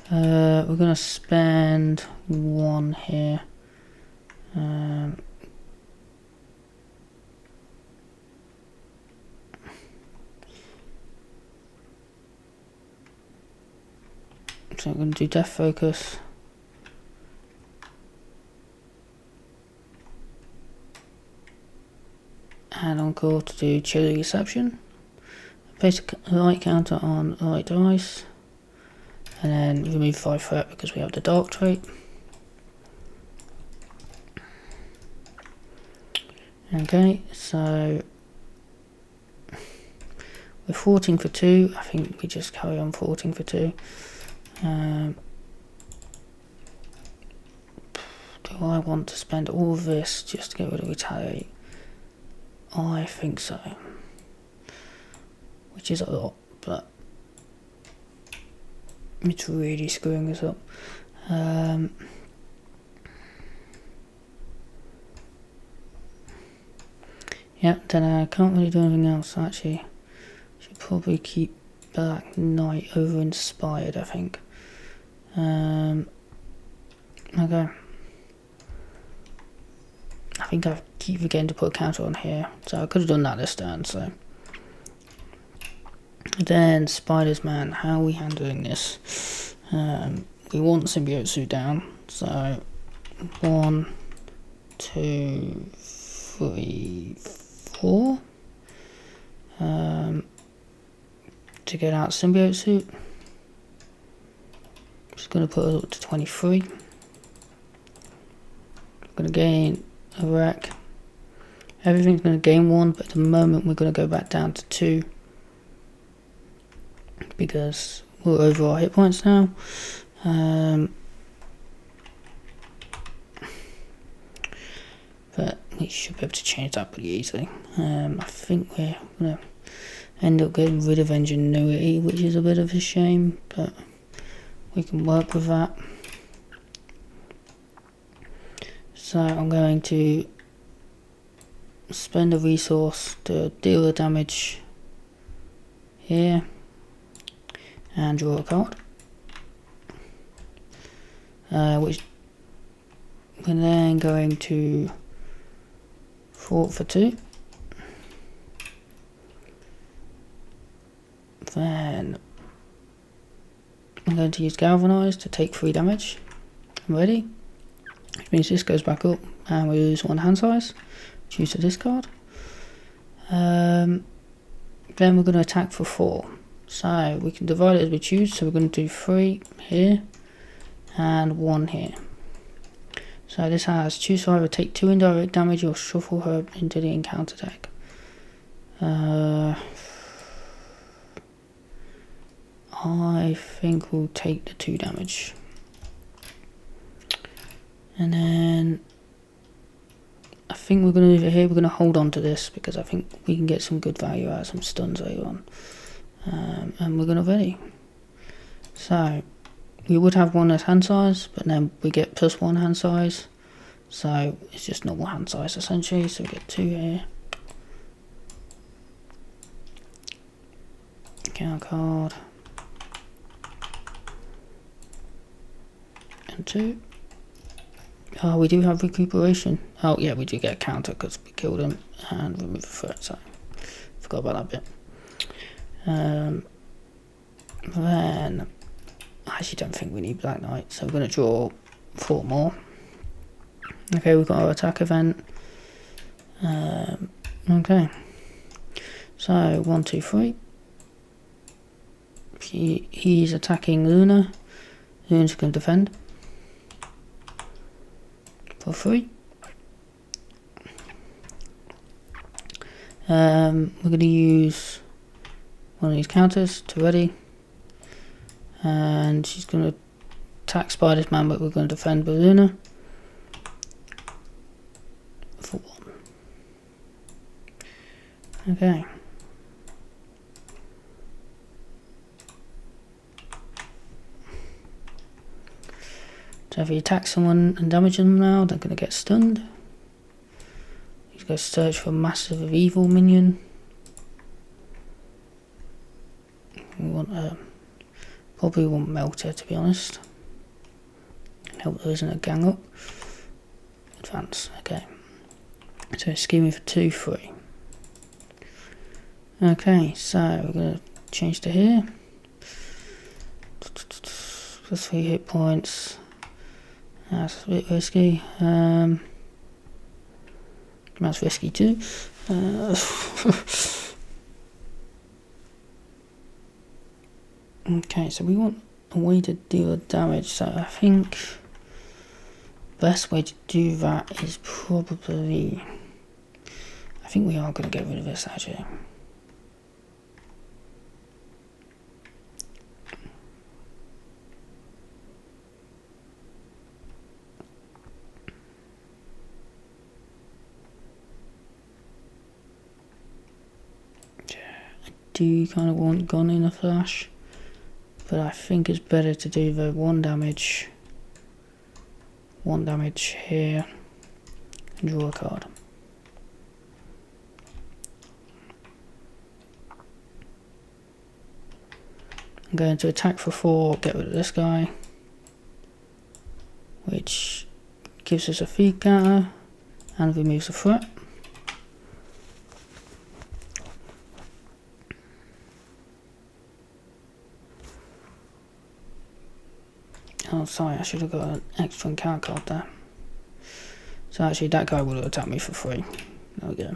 We're going to spend 1 here. So I'm going to do Death Focus. And on call to do Chilly Reception. Place a light counter on the light device. And then remove 5 threat because we have the dark trait. Okay, so we're 14 for 2. I think we just carry on 14 for 2. Do I want to spend all of this just to get rid of Retaliate? I think so. Which is a lot, but it's really screwing us up. Yeah, then I can't really do anything else. Actually, should probably keep Black Knight over Inspired, I think. Okay. I think I keep forgetting to put a counter on here, so I could have done that this turn. So then Spidersman, how are we handling this? We want Symbiote Suit down, so 1, 2, 3, 4. To get out Symbiote Suit, just going to put it up to 23. Going to gain a wreck. Everything's going to gain 1, but at the moment we're going to go back down to 2 because we're over our hit points now. But we should be able to change that pretty easily. I think we're going to end up getting rid of Ingenuity, which is a bit of a shame, but we can work with that. So I'm going to spend a resource to deal the damage here and draw a card, which we're then going to fort for 2. Then I'm going to use Galvanize to take 3 damage. I'm ready. Which means this goes back up and we lose 1 hand size. Choose to discard. Then we're going to attack for 4. So we can divide it as we choose. So we're going to do 3 here and 1 here. So this has choose to either take 2 indirect damage or shuffle her into the encounter deck. I think we'll take the 2 damage. And then I think we're going to leave it here. We're going to hold on to this because I think we can get some good value out of some stuns later on. And we're going to ready. So we would have 1 less hand size, but then we get +1 hand size. So it's just normal hand size essentially. So we get 2 here. Count card. And 2. Oh, we do have recuperation. Oh yeah, we do get a counter because we killed him and remove the threat, so forgot about that bit. Then I actually don't think we need Black Knight, so we're going to draw 4 more. Okay, we've got our attack event. Okay, so 1, 2, 3. He's attacking Luna. Luna's going to defend for 3. We're going to use one of these counters to ready, and she's going to attack Spidersman, but we're going to defend with Luna for 1. Okay. So if he attacks someone and damages them now, they're going to get stunned. He's going to search for a Massive Evil minion. We want probably want Melter, to be honest. Hope there isn't a gang up. Advance, okay. So scheming for 2, 3. Okay, so we're going to change to here. plus 3 hit points. That's a bit risky. That's risky too. Okay, so we want a way to deal damage, so I think best way to do that is probably, I think we are going to get rid of this actually. I do kind of want Gone in a Flash, but I think it's better to do the 1 damage here and draw a card. I'm going to attack for 4, get rid of this guy, which gives us a feed counter and removes the threat. Oh, sorry, I should have got an extra encounter card there. So actually that guy would have attacked me for 3. There we go.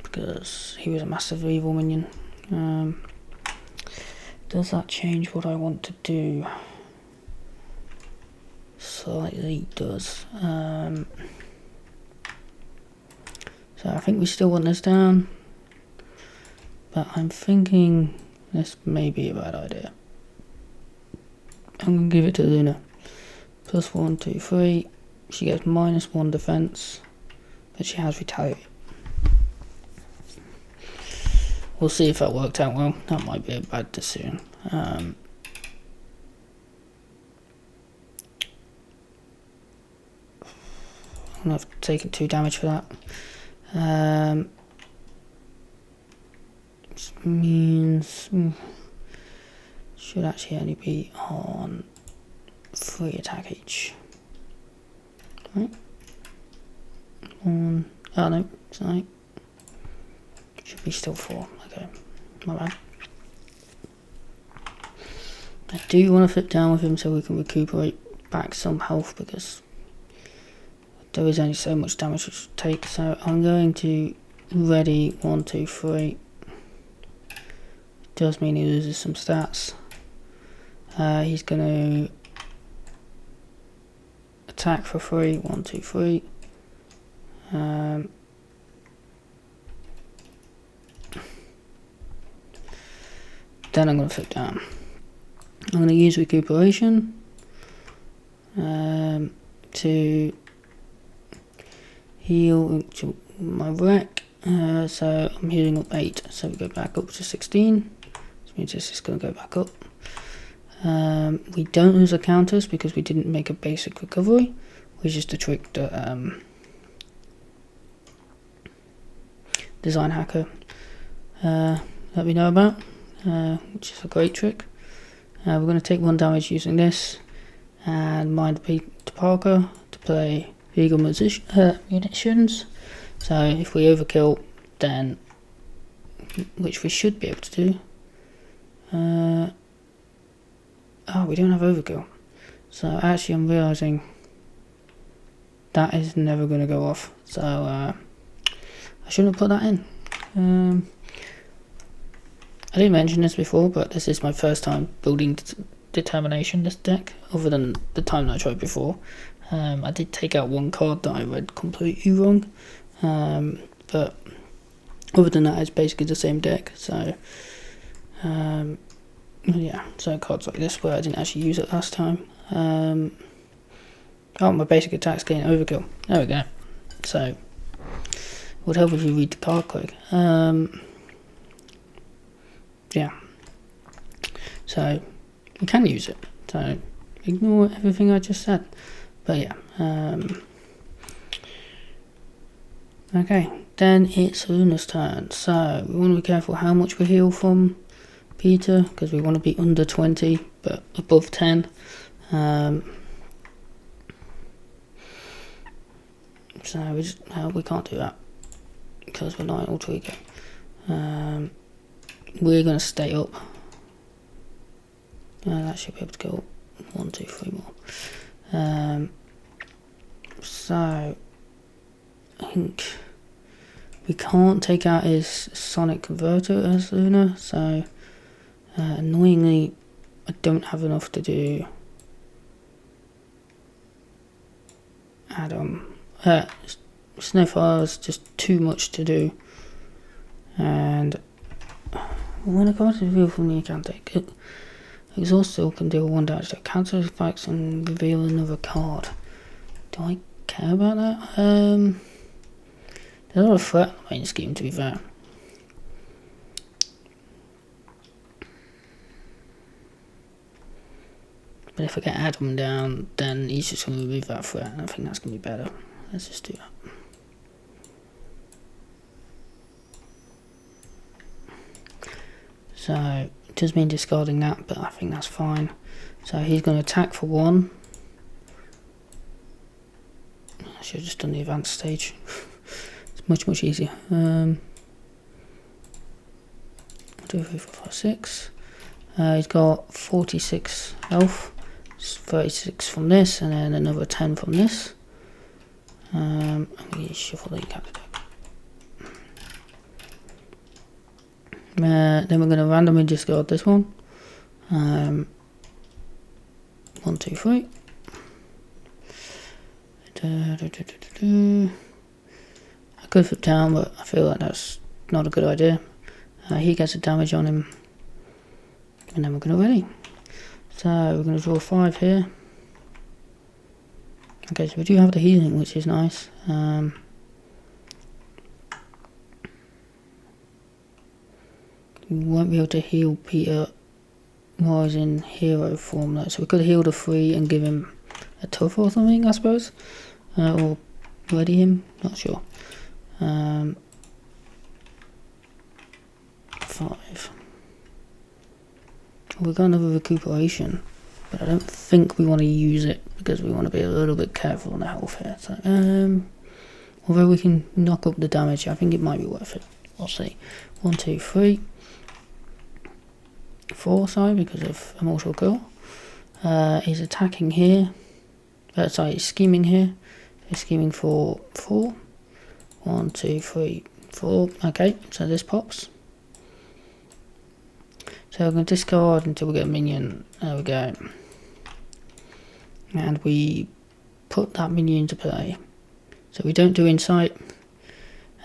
Because he was a massive evil minion. Does that change what I want to do? Slightly does. So I think we still want this down, but I'm thinking this may be a bad idea. I'm going to give it to Luna. Plus 1, 2, 3. She gets -1 defense, but she has retaliate. We'll see if that worked out well. That might be a bad decision. I'm going to have taken 2 damage for that. Which means should actually only be on 3 attack each. Right. Oh no, sorry. Should be still 4. Okay, my bad. I do want to flip down with him so we can recuperate back some health, because there is only so much damage to take. So I'm going to ready 1, 2, 3. Does mean he loses some stats. He's going to attack for 3. 1, 2, 3. Then I'm going to flip down. I'm going to use recuperation to heal my wreck. So I'm healing up 8, so we go back up to 16. This means this is going to go back up. We don't lose our counters because we didn't make a basic recovery, which is the trick that Designhacker let me know about, which is a great trick. We're going to take 1 damage using this, and Mind Pete to Parker to play Legal Munitions. So if we overkill, then, which we should be able to do. Oh, we don't have overkill. So actually I'm realising that is never going to go off. So I shouldn't have put that in. I didn't mention this before, but this is my first time building Determination, this deck, other than the time that I tried before. I did take out 1 card that I read completely wrong, but other than that it's basically the same deck. So yeah, so cards like this where I didn't actually use it last time. Oh, my basic attack's getting overkill. There we go. So it would help if you read the card quick. Yeah, so we can use it, so ignore everything I just said, but yeah. Okay, then it's Luna's turn, so we want to be careful how much we heal from Peter, because we want to be under 20 but above 10. So we can't do that because we're not in Alter Ego. We're going to stay up That should be able to go 1, 2, 3 more. So I think we can't take out his sonic converter as Luna, so annoyingly I don't have enough to do Adam. Snowfire is just too much to do, and when a card is revealed from the incantate, Exhaust still can deal 1 damage to cancel effects and reveal another card. Do I care about that? There's not a threat in the main scheme, to be fair. But if I get Adam down, then he's just going to remove that threat, and I think that's going to be better. Let's just do that. So, it does mean discarding that, but I think that's fine. So he's going to attack for 1. I should have just done the advanced stage. It's much easier. 1, 2, 3, 4, 5, 6. He's got 46 health. 36 from this, and then another 10 from this. I'm going to shuffle the incantate. Then we're going to randomly discard this one. 1, 2, 3. I could flip down, but I feel like that's not a good idea. He gets a damage on him, and then we're going to ready. So we're going to draw 5 here. Okay, so we do have the healing, which is nice. We won't be able to heal Peter while he's in hero form though, so we could heal the 3 and give him a tough or something, I suppose, or ready him, not sure. 5. We've got another recuperation, but I don't think we want to use it because we want to be a little bit careful on the health here. So, although we can knock up the damage, I think it might be worth it. We'll see. 1, 2, 3, 4, sorry, because of Immortal Girl. He's attacking here. Sorry, he's scheming here. He's scheming for 4. 1, 2, 3, 4. Okay, so this pops. So we're going to discard until we get a minion. There we go. And we put that minion into play. So we don't do insight.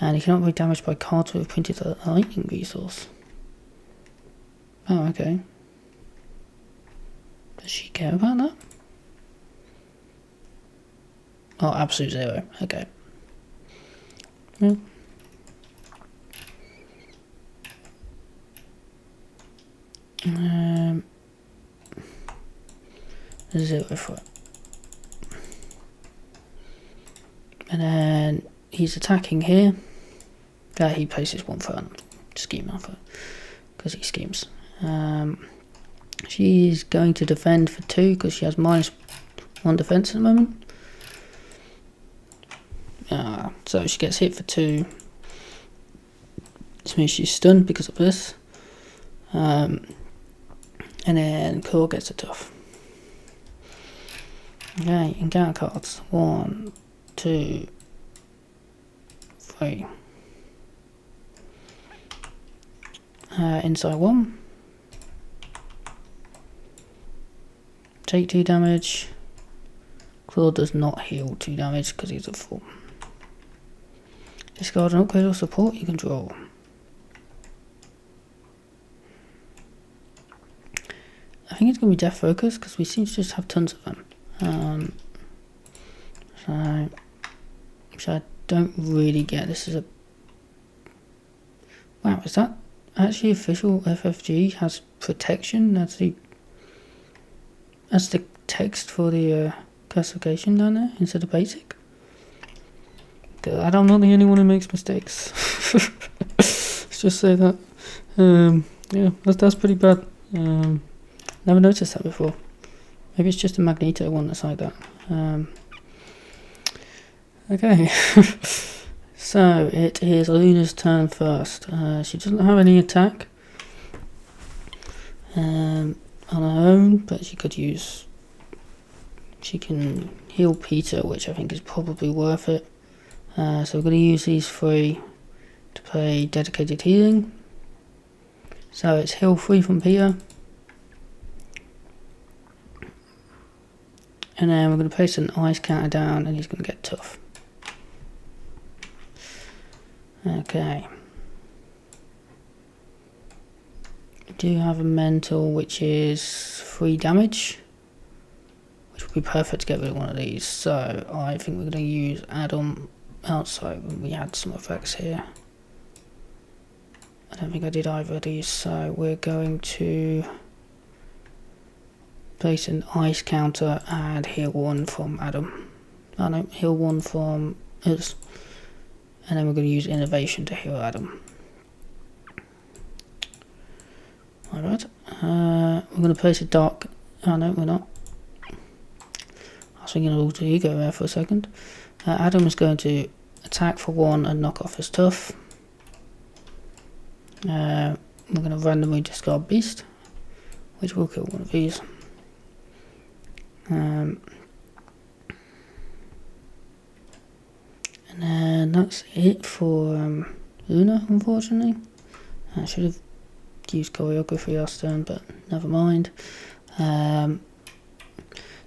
And he cannot be damaged by cards with printed a lightning resource. Oh, okay. Does she care about that? Oh, absolute 0. Okay. Yeah. 0 for it. And then he's attacking here. He places 1 for scheme alpha because he schemes. She's going to defend for 2 because she has -1 defense at the moment. So she gets hit for 2. This means she's stunned because of this. And then Klaw gets a tough. Okay, encounter cards. 1, 2, 3. Inside 1. Take 2 damage. Klaw does not heal 2 damage because he's a 4. Discard an upgrade or support you control. I think it's going to be Death Focus because we seem to just have tons of them. Which I don't really get. This is a... Wow, is that actually official? FFG has protection? That's the text for the classification down there instead of basic. God, I'm not the only one who makes mistakes. Let's just say that. Yeah, that's pretty bad. Never noticed that before. Maybe it's just a Magneto one that's like that. Okay. So it is Luna's turn first. She doesn't have any attack. on her own, but she can heal Peter, which I think is probably worth it. So we're going to use these 3 to play dedicated healing. So it's heal 3 from Peter. And then we're going to place an ice counter down, and he's going to get tough. Okay. We do have a mental, which is 3 damage, which would be perfect to get rid of one of these. So I think we're going to use Adam outside when we had some effects here. I don't think I did either of these, so we're going to place an ice counter and heal 1 from Adam. Oh no, heal 1 from us. And then we're going to use innovation to heal Adam. Alright. We're going to place a dark... Oh no, we're not. I was thinking of alter ego there for a second. Adam is going to attack for 1 and knock off his tough. We're going to randomly discard beast, which will kill one of these. And then that's it for Luna, unfortunately. I should have used choreography last turn, but never mind.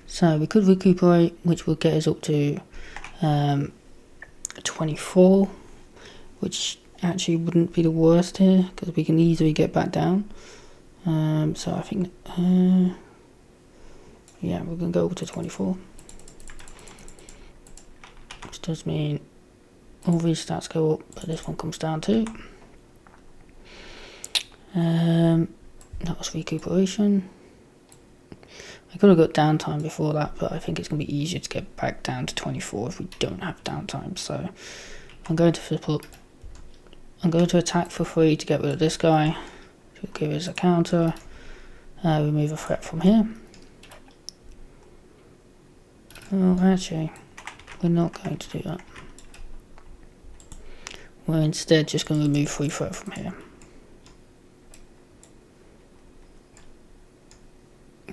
So we could recuperate, which will get us up to 24, which actually wouldn't be the worst here, because we can easily get back down. So I think... yeah, we're going to go to 24. Which does mean all these stats go up, but this one comes down too. That was recuperation. I could have got downtime before that, but I think it's going to be easier to get back down to 24 if we don't have downtime. So I'm going to flip up. I'm going to attack for 3 to get rid of this guy. To give us a counter. Remove a threat from here. Oh, actually, we're not going to do that. We're instead just going to remove 3 threat from here.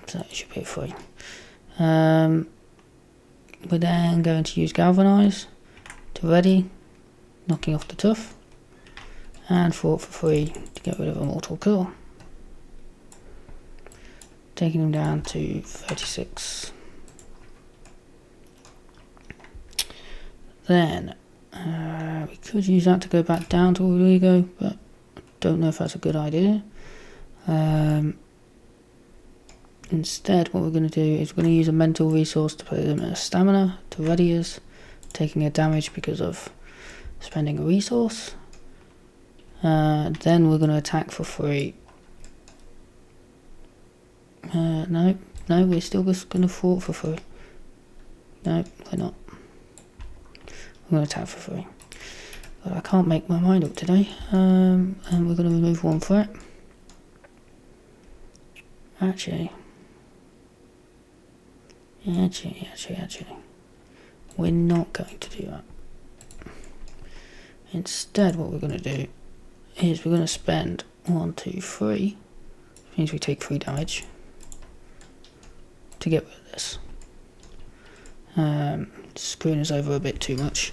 So it should be 3. We're then going to use Galvanize to ready, knocking off the tough, and fought for 3 to get rid of a mortal kill. Taking him down to 36. Then we could use that to go back down to Rodrigo, but I don't know if that's a good idea. Instead, what we're going to do is we're going to use a mental resource to put them in a stamina to ready us, taking a damage because of spending a resource. Then we're going to attack for 3. No, we're still just going to fought for 3. No, we're not. I'm going to attack for 3. But I can't make my mind up today. And we're going to remove 1 threat. Actually. We're not going to do that. Instead, what we're going to do is we're going to spend 1, 2, 3. Which means we take 3 damage to get rid of this. Screwing us over a bit too much.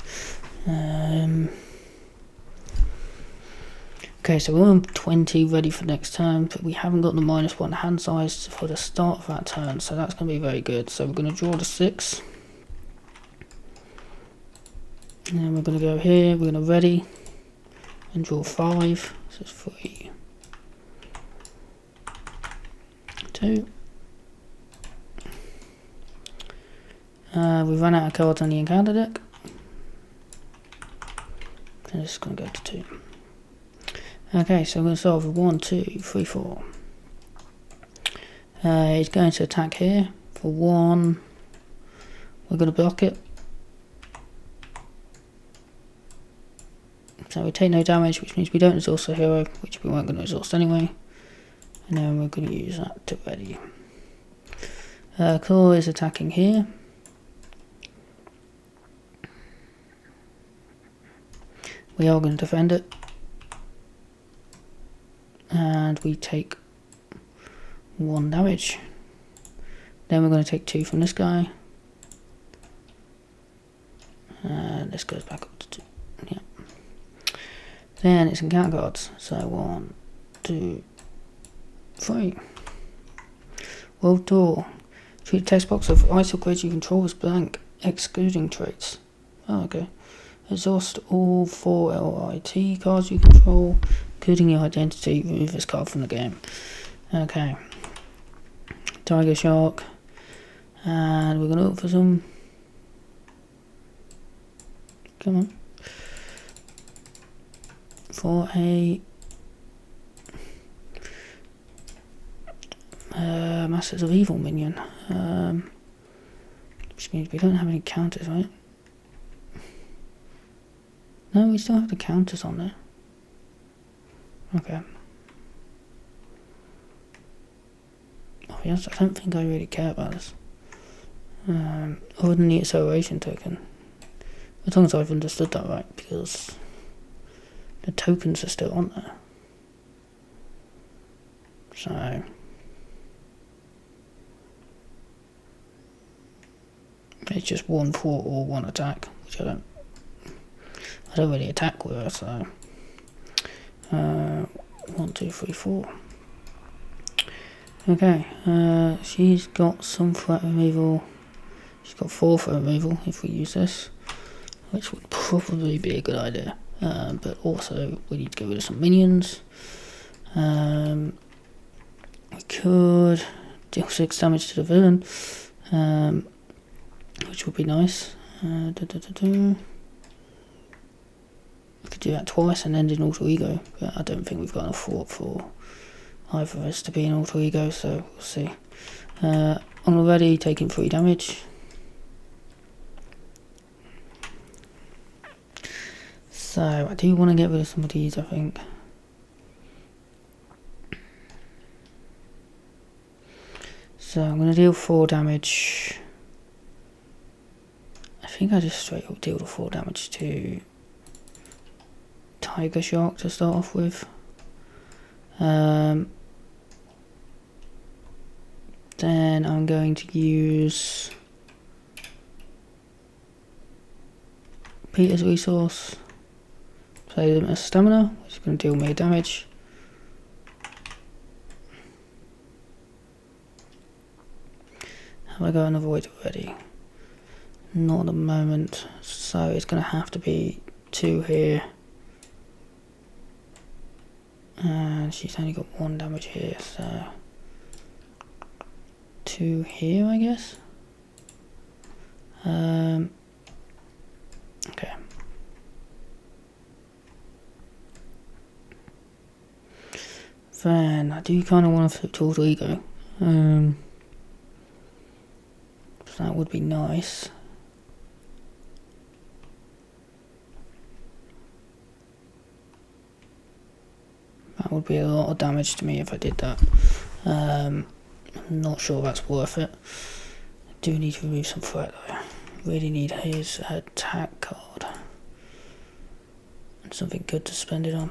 Okay, so we're on 20 ready for next turn, but we haven't got the -1 hand size for the start of that turn, so that's going to be very good. So we're going to draw the 6. And then we're going to go here, we're going to ready and draw 5. So it's 3, 2. We run out of cards on the encounter deck. And this is going to go to 2. Okay, so I'm going to start with 1, 2, 3, 4. He's going to attack here for 1. We're going to block it. So we take no damage, which means we don't exhaust a hero, which we weren't going to exhaust anyway. And then we're going to use that to ready. Klaw is attacking here. We are going to defend it. And we take 1 damage. Then we're going to take 2 from this guy. And this goes back up to 2. Yeah. Then it's encounter cards. So 1, 2, 3. World Tour. Treat the text box of ISO cards you control as blank, excluding traits. Oh, okay. Exhaust all 4 LIT cards you control, including your identity. Remove this card from the game. Okay. Tiger Shark. And we're going to look for some. Come on. For a Masters of Evil minion. Which means we don't have any counters, right? No, we still have the counters on there. Okay. Oh yes, I don't think I really care about this. Other than the acceleration token. As long as I've understood that right, because the tokens are still on there. So it's just 1 thought or 1 attack, which I don't really attack with her, so 1, 2, 3, 4. Okay, she's got some threat removal. She's got 4 threat removal if we use this, which would probably be a good idea. But also we need to get rid of some minions. We could deal 6 damage to the villain, which would be nice. We could do that twice and end in alter ego, but I don't think we've got enough thought for either of us to be an alter ego, so we'll see. I'm already taking 3 damage. So I do want to get rid of some of these, I think. So I'm going to deal 4 damage. I think I just straight up deal the 4 damage to Tiger Shark to start off with. Then I'm going to use Peter's resource, play them as stamina, which is going to deal me damage. Have I got an avoid already? Not at the moment, so it's going to have to be 2 here. And she's only got 1 damage here, so 2 here, I guess. Okay. Then I do kind of want to flip to alter ego. So that would be nice. That would be a lot of damage to me if I did that. I'm not sure that's worth it. I do need to remove some threat though. Really need his attack card. And something good to spend it on.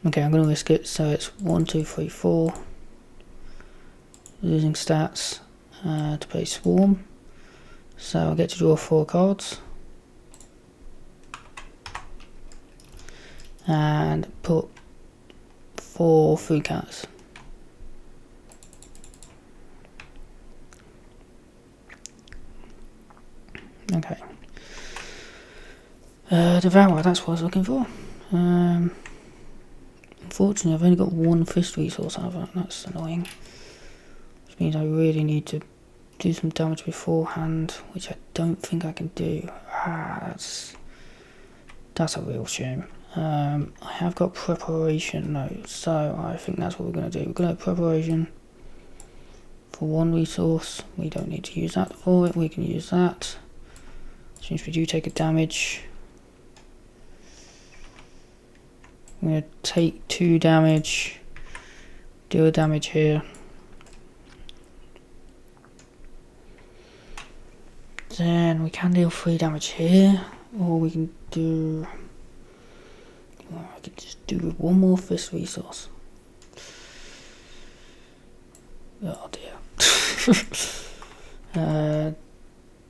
Okay, I'm going to risk it. So it's 1, 2, 3, 4. Losing stats to play Swarm. So I get to draw 4 cards. And put 4 food counters. Okay. Devour, that's what I was looking for. Unfortunately, I've only got 1 fist resource out of that. That's annoying. Which means I really need to do some damage beforehand, which I don't think I can do. That's a real shame. I have got preparation though, so I think that's what we're going to do. We're going to have preparation for 1 resource. We don't need to use that for it, we can use that. Since we do take a damage, I'm going to take 2 damage, deal a damage here. Then we can deal 3 damage here, or we can do... I could just do with 1 more fist resource. Oh dear.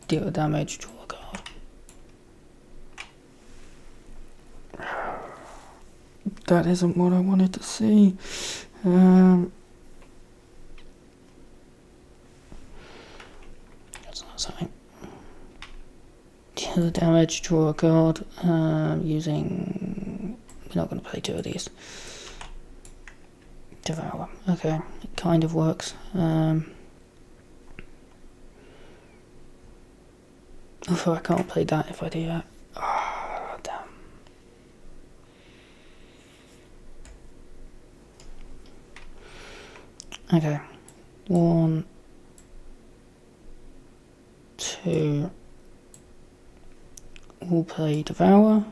Deal damage, draw a card. That isn't what I wanted to see. That's not something. Deal the damage, draw a card. Using. We're not going to play two of these. Devour. Okay, it kind of works. Although I can't play that if I do that. Oh, damn. Okay. 1, 2. We'll play Devour.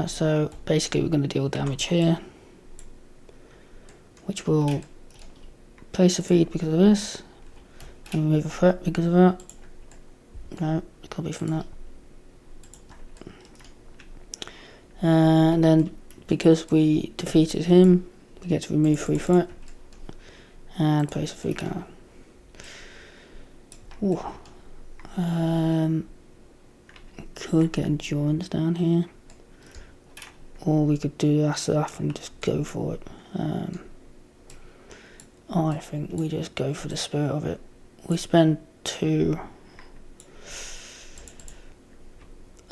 So basically we're going to deal damage here, which will place a feed because of this, and remove a threat because of that. No, it can't be from that. And then because we defeated him, we get to remove 3 threat and place a free card. Ooh. Could get endurance down here, or we could do that stuff and just go for it. I think we just go for the spirit of it. We spend 2.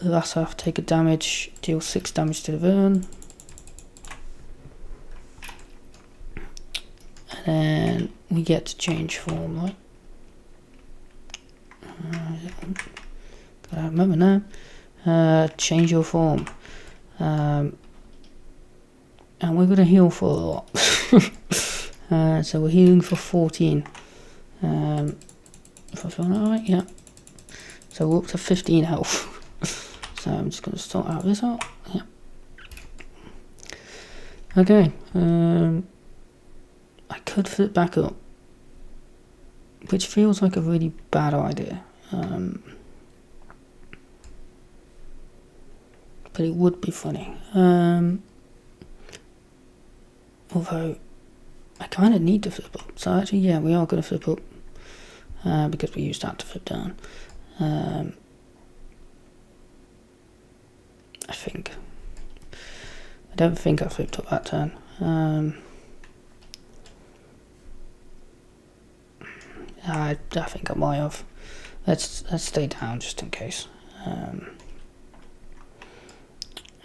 Last half, take a damage, deal 6 damage to the villain. And then we get to change form, right? Gotta remember now. Change your form. And we're going to heal for a lot. So we're healing for 14. If I feel alright, yeah. So we're up to 15 health. So I'm just going to sort out this out. Yeah. Okay. I could flip back up, which feels like a really bad idea. But it would be funny. Although I kind of need to flip up. So actually, yeah, we are going to flip up because we used that to flip down. I think. I don't think I flipped up that turn. I think I might have. Let's stay down just in case.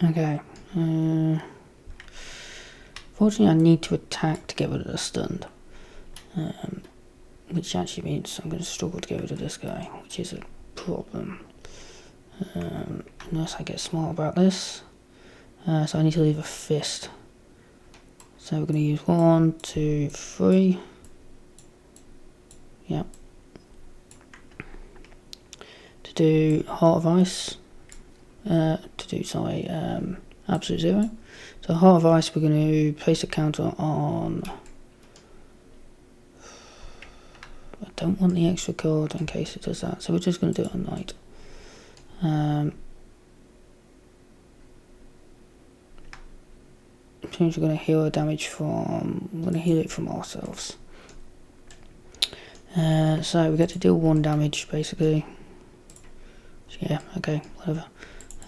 Okay. Fortunately, I need to attack to get rid of the stunned, which actually means I'm going to struggle to get rid of this guy, which is a problem. Unless I get smart about this. So I need to leave a fist. So we're going to use 1, 2, 3. Yep. To do Heart of Ice. Absolute 0. So Heart of Ice, we're going to place a counter on. I don't want the extra card in case it does that, so we're just going to do it on night. We're going to heal the damage from. We're going to heal it from ourselves. So we get to deal 1 damage basically. So yeah, okay, whatever.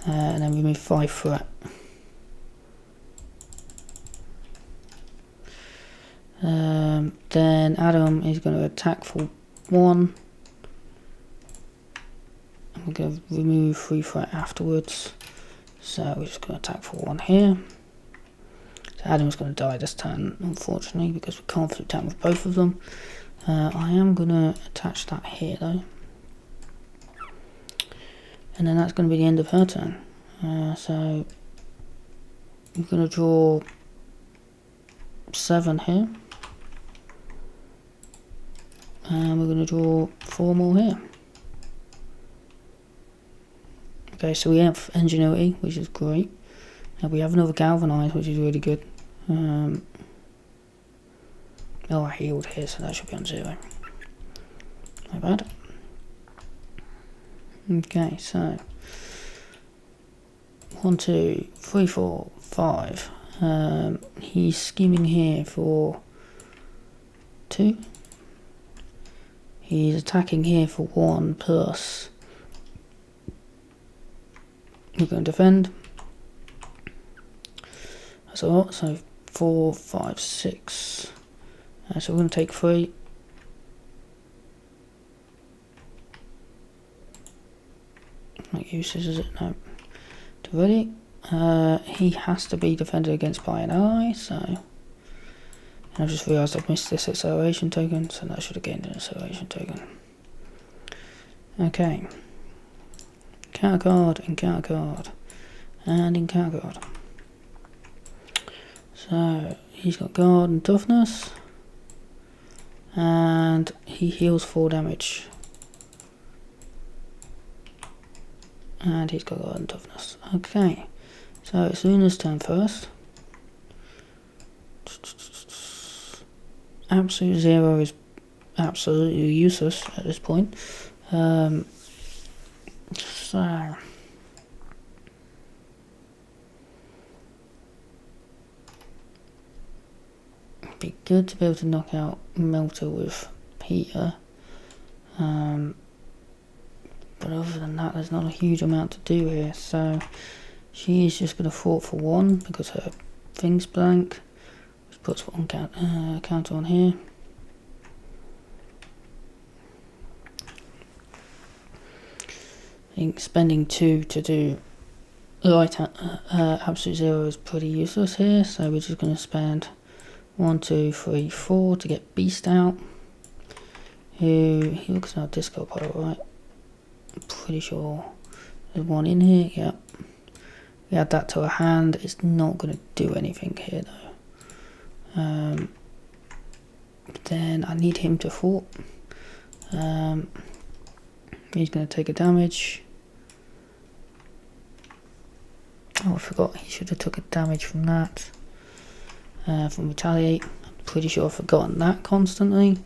And then we remove 5 threat. Then Adam is going to attack for 1. And we're going to remove 3 threat afterwards. So we're just going to attack for 1 here. So Adam's going to die this turn, unfortunately, because we can't flip down with both of them. I am going to attach that here though. And then that's going to be the end of her turn. So I'm going to draw 7 here. And we're going to draw 4 more here. Okay, so we have Ingenuity, which is great. We have another Galvanize, which is really good. Oh, I healed here, so that should be on 0. Not bad. Okay, so 1, 2, 3, 4, 5. He's scheming here for 2. He's attacking here for 1 plus. We're going to defend. That's a lot, so 4, 5, 6. So we're going to take 3. Not useless, is it? No. Ready? He has to be defended against by an ally, so. And I've just realised I've missed this acceleration token, so that should have gained an acceleration token. Okay. Encounter card, encounter card, and encounter card. So he's got guard and toughness, and he heals 4 damage. And he's got guard and toughness. Okay, so it's Luna's turn first. Absolute Zero is absolutely useless at this point. So it'd be good to be able to knock out Melter with Peter. But other than that, there's not a huge amount to do here. So she is just going to fort for 1 because her thing's blank, which puts 1 counter on here. I think spending 2 to do light absolute zero is pretty useless here. So we're just going to spend 1, 2, 3, 4 to get Beast out. Who he looks like a disco pile, right? I'm pretty sure there's 1 in here. Yep. We add that to a hand. It's not going to do anything here though. Then I need him to fort. He's going to take a damage. Oh, I forgot he should have took a damage from that. From Retaliate. I'm pretty sure I've forgotten that constantly.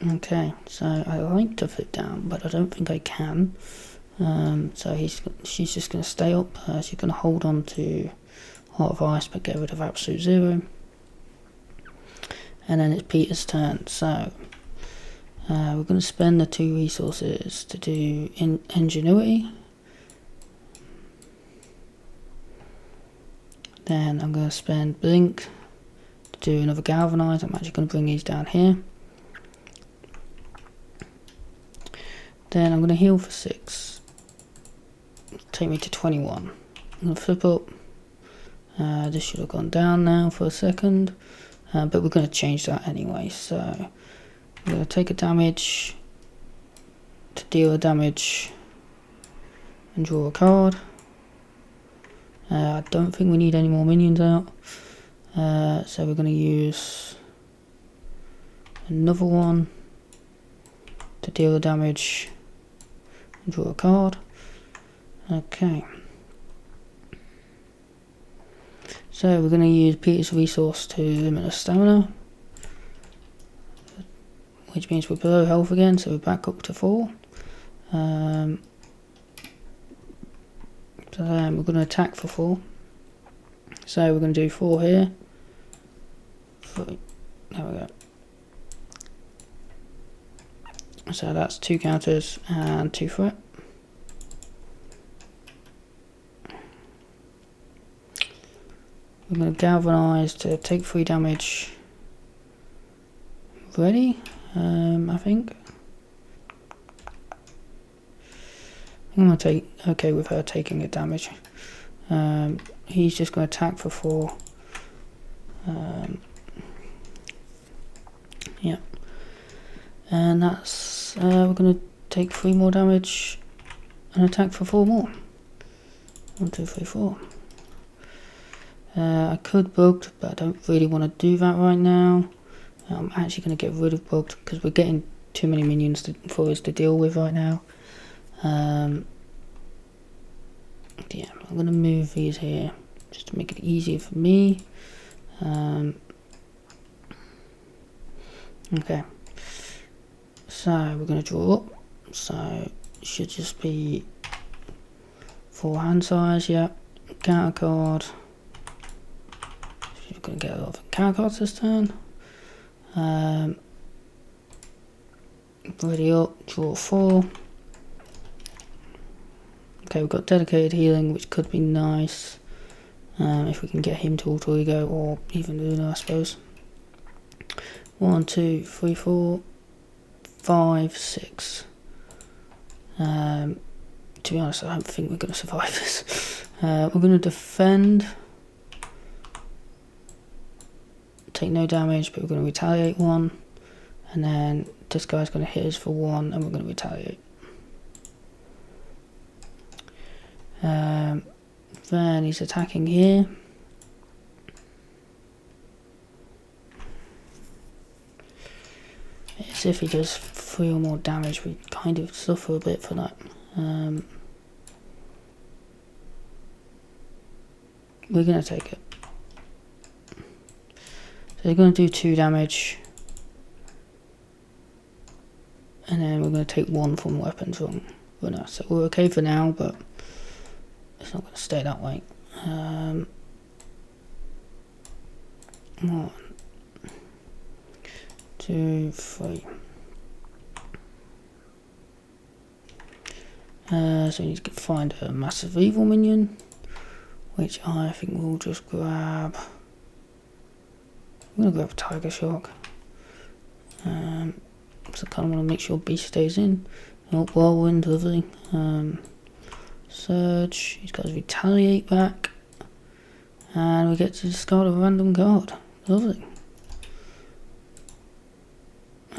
Okay, so I like to flip down, but I don't think I can. So she's just going to stay up. She's going to hold on to Heart of Ice, but get rid of Absolute Zero. And then it's Peter's turn. So we're going to spend the 2 resources to do Ingenuity. Then I'm going to spend Blink to do another Galvanize. I'm actually going to bring these down here. Then I'm going to heal for 6. Take me to 21. I'm going to flip up. This should have gone down now for a second. But we're going to change that anyway. So I'm going to take a damage to deal a damage and draw a card. I don't think we need any more minions out. So we're going to use another one to deal the damage and draw a card. Okay. So we're going to use Peter's resource to limit our stamina, which means we're below health again, so we're back up to 4. So then we're going to attack for 4. So we're going to do 4 here. 3. There we go. So that's 2 counters and 2 threat. We're going to Galvanize to take 3 damage. Ready? I think. I'm going to take okay with her taking a damage. He's just going to attack for 4. Yeah. And that's we're going to take 3 more damage and attack for 4 more. 1, 2, 3, 4. I could Bugged, but I don't really want to do that right now. I'm actually going to get rid of Bugged because we're getting too many minions for us to deal with right now. Yeah, I'm going to move these here just to make it easier for me. Okay, so we're going to draw up. So it should just be 4 hand size. Yeah, counter card. going to get a lot of encounter cards this turn. Ready up, draw 4. Okay, we've got dedicated healing, which could be nice. If we can get him to alter ego, or even Luna, I suppose. 1, 2, 3, 4, 5, 6. To be honest, I don't think we're going to survive this. We're going to defend. Take no damage, but we're going to retaliate 1. And then this guy's going to hit us for 1, and we're going to retaliate. Then he's attacking here. It's if he does 3 or more damage, we kind of suffer a bit for that. We're going to take it. So they're going to do 2 damage. And then we're going to take 1 from weapons from Runner. So we're okay for now, but it's not going to stay that way. 1, 2, 3. So we need to find a massive evil minion, which I think we'll just grab. I'm going to grab a Tiger Shark. So I kind of want to make sure Beast stays in. Oh, Whirlwind, lovely. Surge, he's got to retaliate back. And we get to discard a random card. Lovely.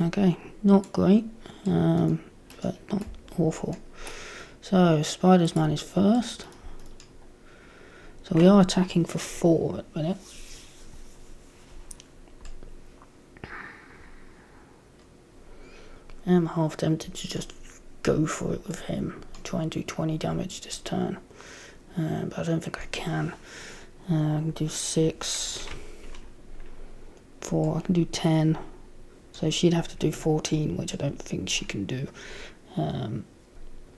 Okay, not great, but not awful. So, Spidersman is first. So we are attacking for 4 at the minute. I'm half tempted to just go for it with him. Try and do 20 damage this turn. But I don't think I can. I can do 6. 4, I can do 10. So she'd have to do 14, which I don't think she can do.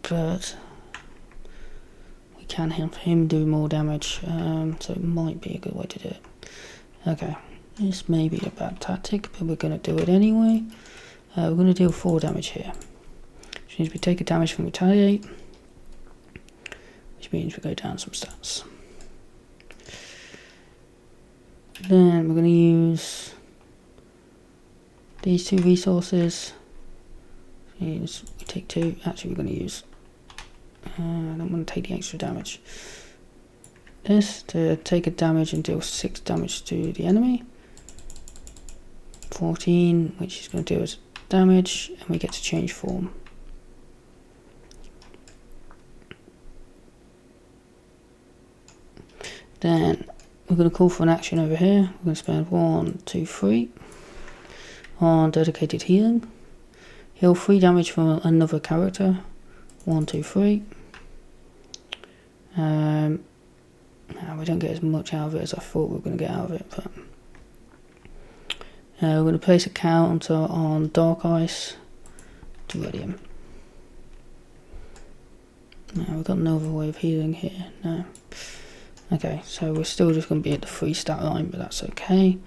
But we can help him do more damage. So it might be a good way to do it. Okay, this may be a bad tactic, but we're going to do it anyway. We're going to deal 4 damage here. Which means we take a damage from retaliate. Which means we go down some stats. Then we're going to use these 2 resources. Means we take 2. Actually, we're going to use. I don't want to take the extra damage. This to take a damage and deal 6 damage to the enemy. 14, which is going to deal us damage, and we get to change form. Then we're going to call for an action over here. We're going to spend 1, 2, 3 on dedicated healing. Heal 3 damage from another character. 1, 2, 3. We don't get as much out of it as I thought we were going to get out of it, but we're going to place a counter on Dark Ice to ready him. Now we've got no other way of healing here. No. Okay, so we're still just going to be at the 3 stat line, but that's okay.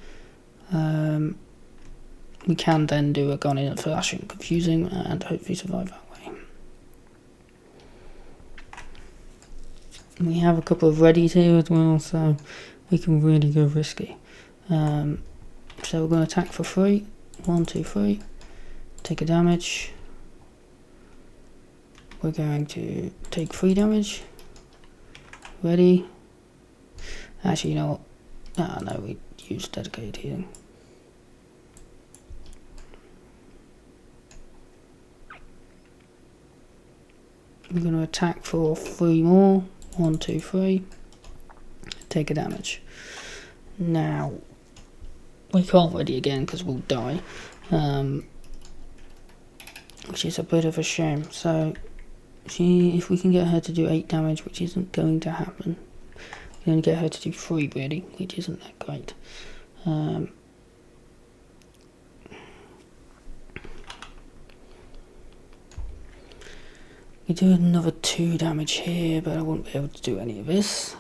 We can then do a Gone in and Flash and Confusing and hopefully survive that way. We have a couple of readies here as well, so we can really go risky. So we're going to attack for 3. 1, 2, 3. Take a damage. We're going to take 3 damage. Ready. Actually, you know what? Ah, no, we used dedicated healing. We're going to attack for 3 more. 1, 2, 3. Take a damage. Now, we can't ready again because we'll die. Which is a bit of a shame. So, if we can get her to do 8 damage, which isn't going to happen. We can only get her to do 3 really, which isn't that great. We do another 2 damage here, but I won't be able to do any of this.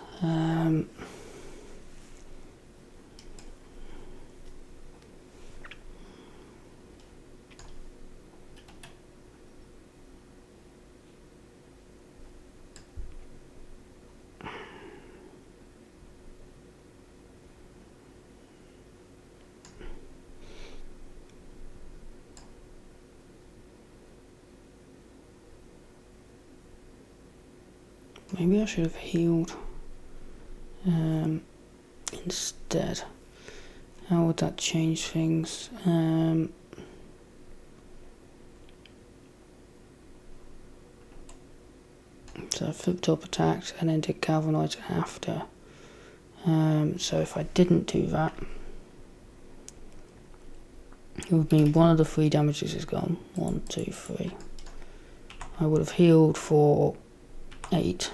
Maybe I should have healed instead. How would that change things? So I flipped up, attacked, and then did galvanize after. So if I didn't do that, it would mean one of the 3 damages is gone. 1, 2, 3. I would have healed for 8.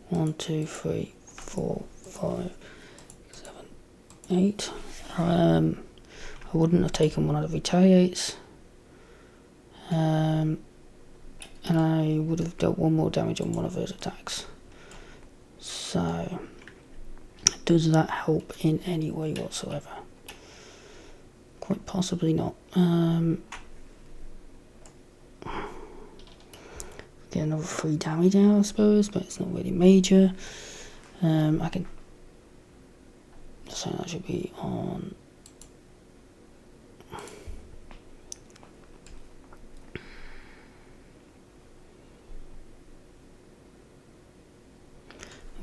1, 2, 3, 4, 5, 7, 8. I wouldn't have taken one of the retaliates. And I would have dealt 1 more damage on one of those attacks. So, does that help in any way whatsoever? Quite possibly not. Get another 3 damage out, I suppose, but it's not really major. I can. So that should be on.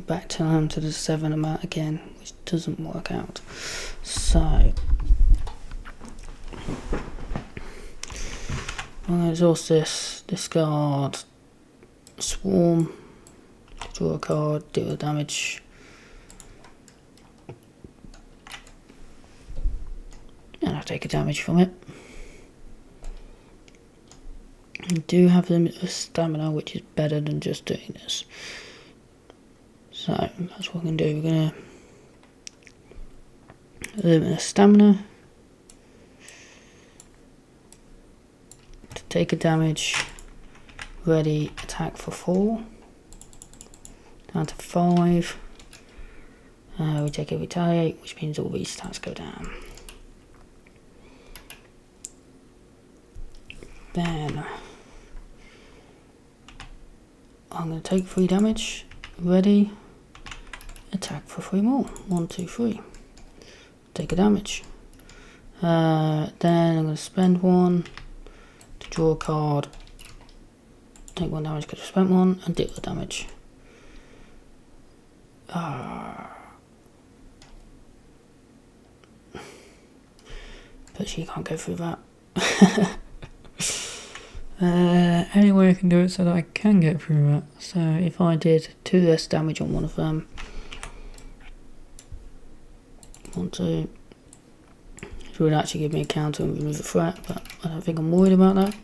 Back to the 7 amount again, which doesn't work out. So I'm going to exhaust this, discard Swarm, draw a card, deal the damage, and I take a damage from it. I do have limitless stamina, which is better than just doing this. So that's what we're going to do. We're going to limit the stamina to take a damage. Ready, attack for 4. Down to 5. We take a retaliate, which means all these stats go down. Then I'm going to take 3 damage. Ready. Attack for 3 more. 1, 2, 3. Take a damage. Then I'm going to spend 1 to draw a card. Take 1 damage because I spent 1 and deal the damage. But she can't go through that. Anyway, I can do it so that I can get through that. So if I did 2 less damage on one of them, 1, 2, it would actually give me a counter and remove the threat, but I don't think I'm worried about that.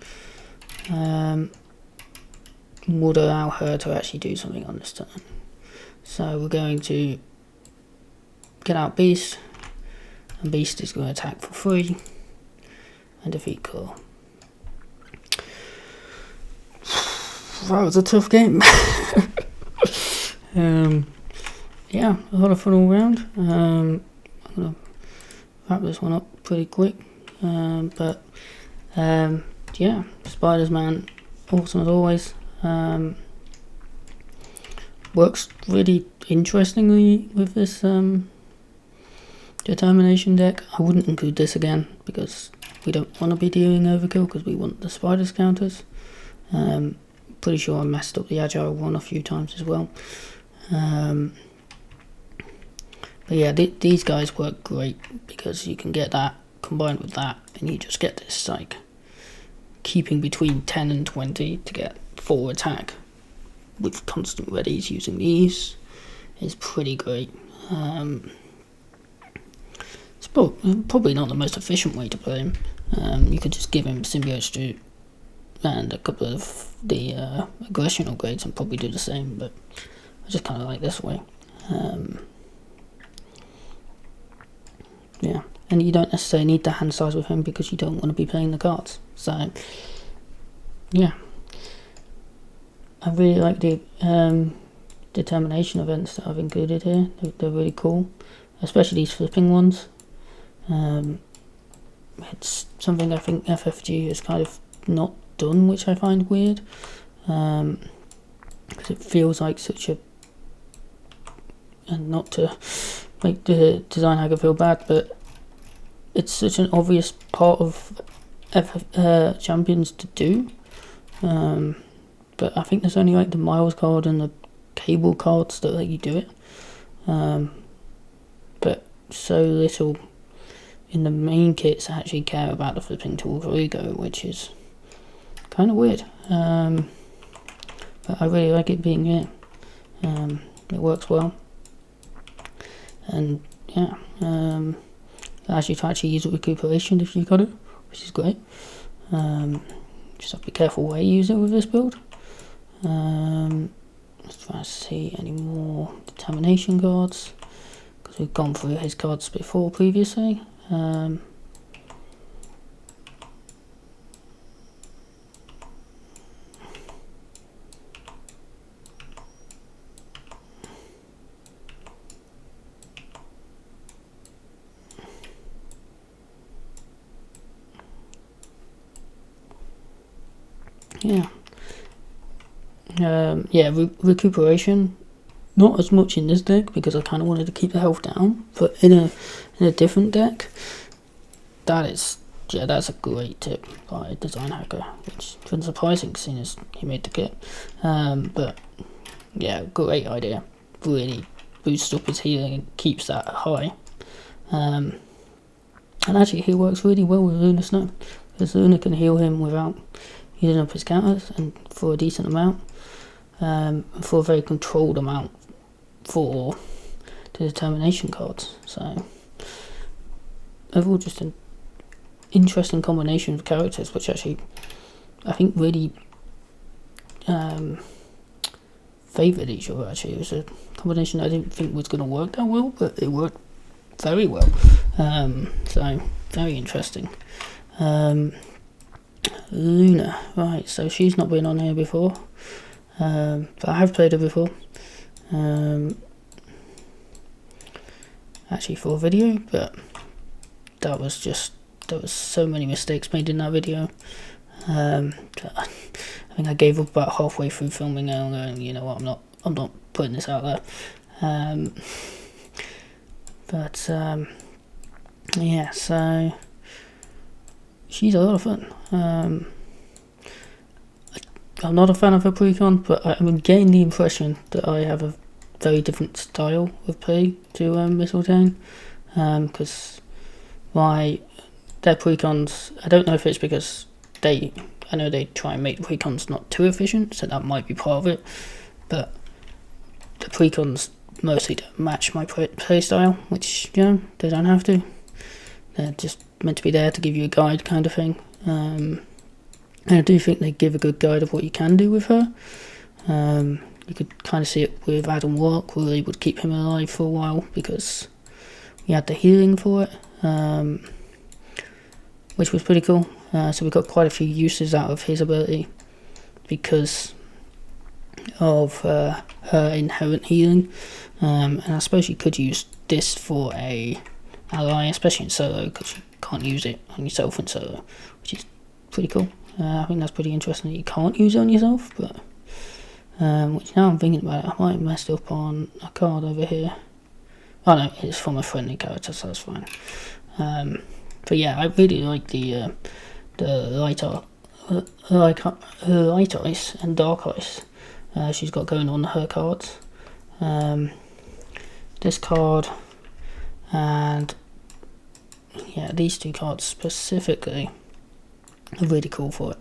Would allow her to actually do something on this turn. So we're going to get out Beast, and Beast is going to attack for 3 and defeat Klaw. That was a tough game. Yeah, a lot of fun all round. I'm going to wrap this one up pretty quick. Yeah, Spidersman, awesome as always. Works really interestingly with this determination deck. I wouldn't include this again because we don't want to be dealing overkill because we want the spiders counters. Pretty sure I messed up the agile one a few times as well. But yeah, these guys work great because you can get that combined with that and you just get this like keeping between 10 and 20 to get 4 attack with constant readies using these is pretty great. It's probably not the most efficient way to play him. You could just give him Symbiote Street and a couple of the aggression upgrades and probably do the same, but I just kind of like this way. Yeah, and you don't necessarily need the hand size with him because you don't want to be playing the cards. So yeah, I really like the determination events that I've included here. They're really cool, especially these flipping ones. It's something I think FFG has kind of not done, which I find weird, because it feels like such a, and not to make the Designhacker feel bad, but it's such an obvious part of champions to do, but I think there's only like the Miles card and the Cable cards that let you do it. But so little in the main kits actually care about the flipping tool for ego, which is kind of weird. But I really like it being here. It works well, and yeah, allows you to actually use a recuperation if you got it, which is great. Just have to be careful where you use it with this build. Let's try to see any more determination cards, because we've gone through his cards before previously. Recuperation, not as much in this deck because I kind of wanted to keep the health down, but in a different deck, that's a great tip by Designhacker, which was surprising seeing as he made the kit. But yeah, great idea. Really boosts up his healing and keeps that high. And actually, he works really well with Luna Snow, because Luna can heal him without using up his counters, and for a decent amount, for a very controlled amount for the determination cards. So overall, just an interesting combination of characters, which actually I think really favoured each other. Actually, it was a combination I didn't think was going to work that well, but it worked very well. So very interesting. Luna, right, so she's not been on here before, but I have played her before, actually for a video, but there was so many mistakes made in that video. I think I gave up about halfway through filming and going, you know what, I'm not putting this out there. Yeah, so she's a lot of fun. I'm not a fan of her precon, but I'm getting the impression that I have a very different style of play to Mysteltainn, because their precons, I don't know if it's because I know they try and make the precons not too efficient, so that might be part of it, but the precons mostly don't match my play style, which, you know, they don't have to. They're just meant to be there to give you a guide kind of thing. And I do think they give a good guide of what you can do with her. You could kind of see it with Adam Warlock, where they would keep him alive for a while because we had the healing for it, which was pretty cool. So we got quite a few uses out of his ability because of her inherent healing, and I suppose you could use this for a ally, especially in solo, because you can't use it on yourself in solo, which is pretty cool. I think that's pretty interesting that you can't use it on yourself, but which, now I'm thinking about it, I might have messed up on a card over here. Oh no, it's from a friendly character, so that's fine. But yeah, I really like the light ice and dark ice she's got going on her cards. This card and yeah, these two cards specifically are really cool for it.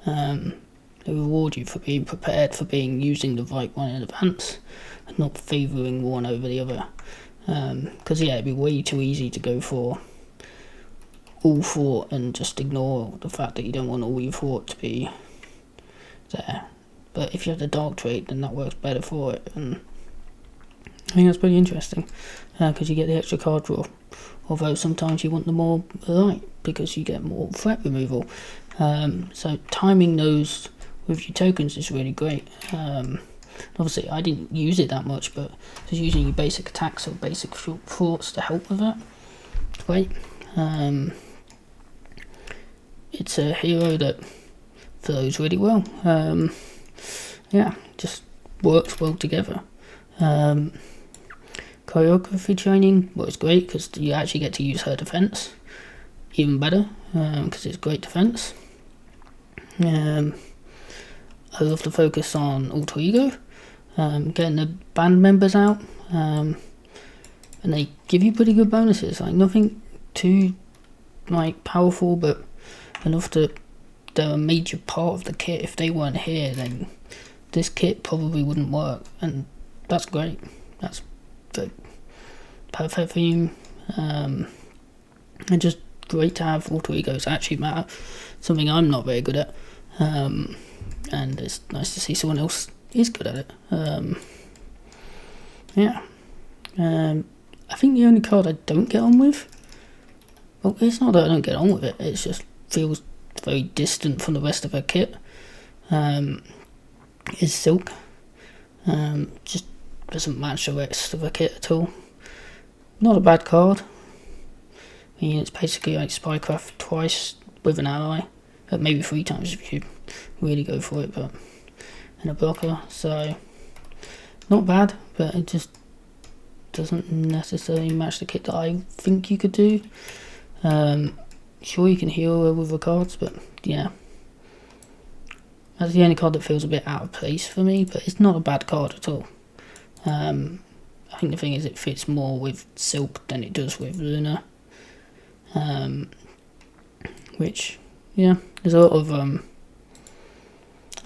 They reward you for being prepared, for using the right one in advance and not favouring one over the other. Because yeah, it'd be way too easy to go for all four and just ignore the fact that you don't want all your four to be there. But if you have the dark trait, then that works better for it, and I think that's pretty interesting, because you get the extra card draw, although sometimes you want the more light because you get more threat removal. So timing those with your tokens is really great. Obviously I didn't use it that much, but just using your basic attacks or basic thoughts to help with that, it's great. It's a hero that flows really well. Yeah, just works well together. Choreography training works great because you actually get to use her defense even better, because it's great defense. I love the focus on alter ego, getting the band members out, and they give you pretty good bonuses, like nothing too like powerful, but enough to they're a major part of the kit. If they weren't here, then this kit probably wouldn't work, and that's great. That's the perfect for you, and just great to have alter egos actually matter, something I'm not very good at, and it's nice to see someone else is good at it. Yeah, I think the only card I don't get on with, well, it's not that I don't get on with it, it just feels very distant from the rest of her kit, is Silk. Just doesn't match the rest of her kit at all. Not a bad card. I mean, it's basically like Spycraft twice with an ally, maybe 3 times if you really go for it, but and a blocker, so not bad, but it just doesn't necessarily match the kit that I think you could do. Sure, you can heal her with the cards, but yeah, that's the only card that feels a bit out of place for me, but it's not a bad card at all. I think the thing is it fits more with Silk than it does with Luna, which, yeah, there's a lot of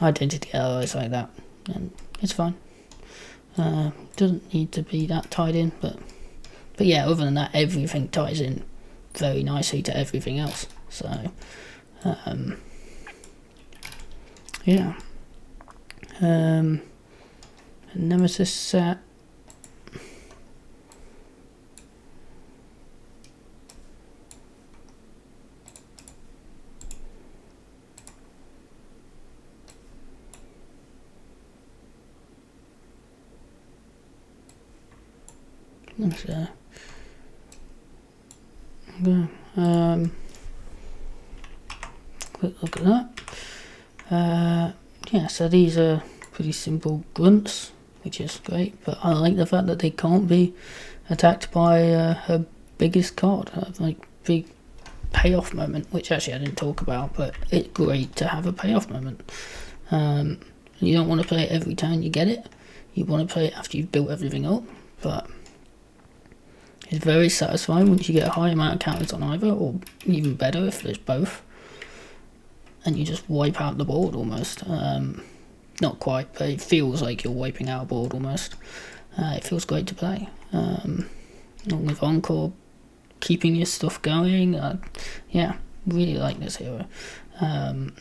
identity allies like that, and it's fine. Doesn't need to be that tied in, but yeah, other than that, everything ties in very nicely to everything else, so yeah. Nemesis set, let's go. Quick look at that. Yeah, so these are pretty simple grunts, which is great, but I like the fact that they can't be attacked by her biggest card, like big payoff moment, which actually I didn't talk about, but it's great to have a payoff moment. You don't want to play it every time you get it, you want to play it after you've built everything up, but it's very satisfying once you get a high amount of counters on either, or even better if there's both, and you just wipe out the board almost. Not quite, but it feels like you're wiping out a board almost. It feels great to play. Along with Encore, keeping your stuff going. Yeah, really like this hero. And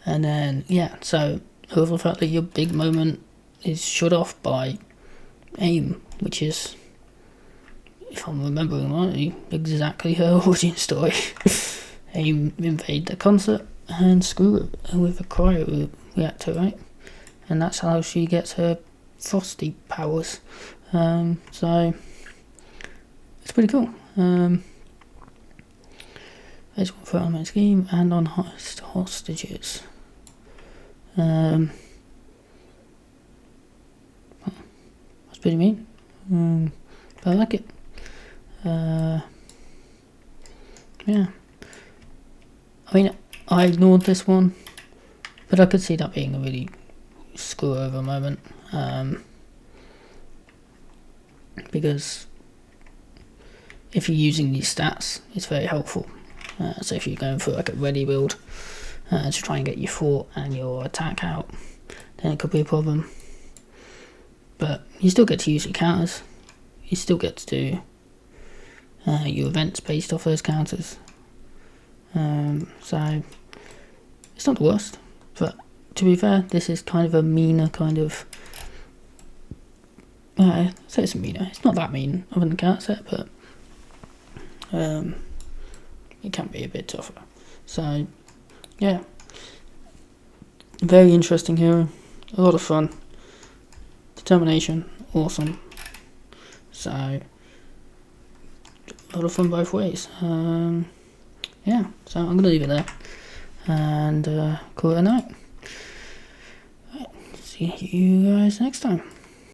then, yeah, so I love the fact that your big moment is shut off by AIM, which is, if I'm remembering rightly, exactly her origin story. AIM invade the concert and screw it with a cryo reactor, right? And that's how she gets her frosty powers. So it's pretty cool. There's one for element scheme and on hostages. That's pretty mean. But I like it. Yeah. I mean, I ignored this one, but I could see that being a really screw over moment, because if you're using these stats, it's very helpful. So if you're going for like a ready build to try and get your fort and your attack out, then it could be a problem. But you still get to use your counters, you still get to do your events based off those counters. So it's not the worst, but to be fair, this is kind of a meaner kind of. I say it's meaner. It's not that mean other than the card set, but it can be a bit tougher. So yeah, very interesting hero, a lot of fun, determination, awesome. So a lot of fun both ways. Yeah, so I'm gonna leave it there and call it a night. Right, see you guys next time.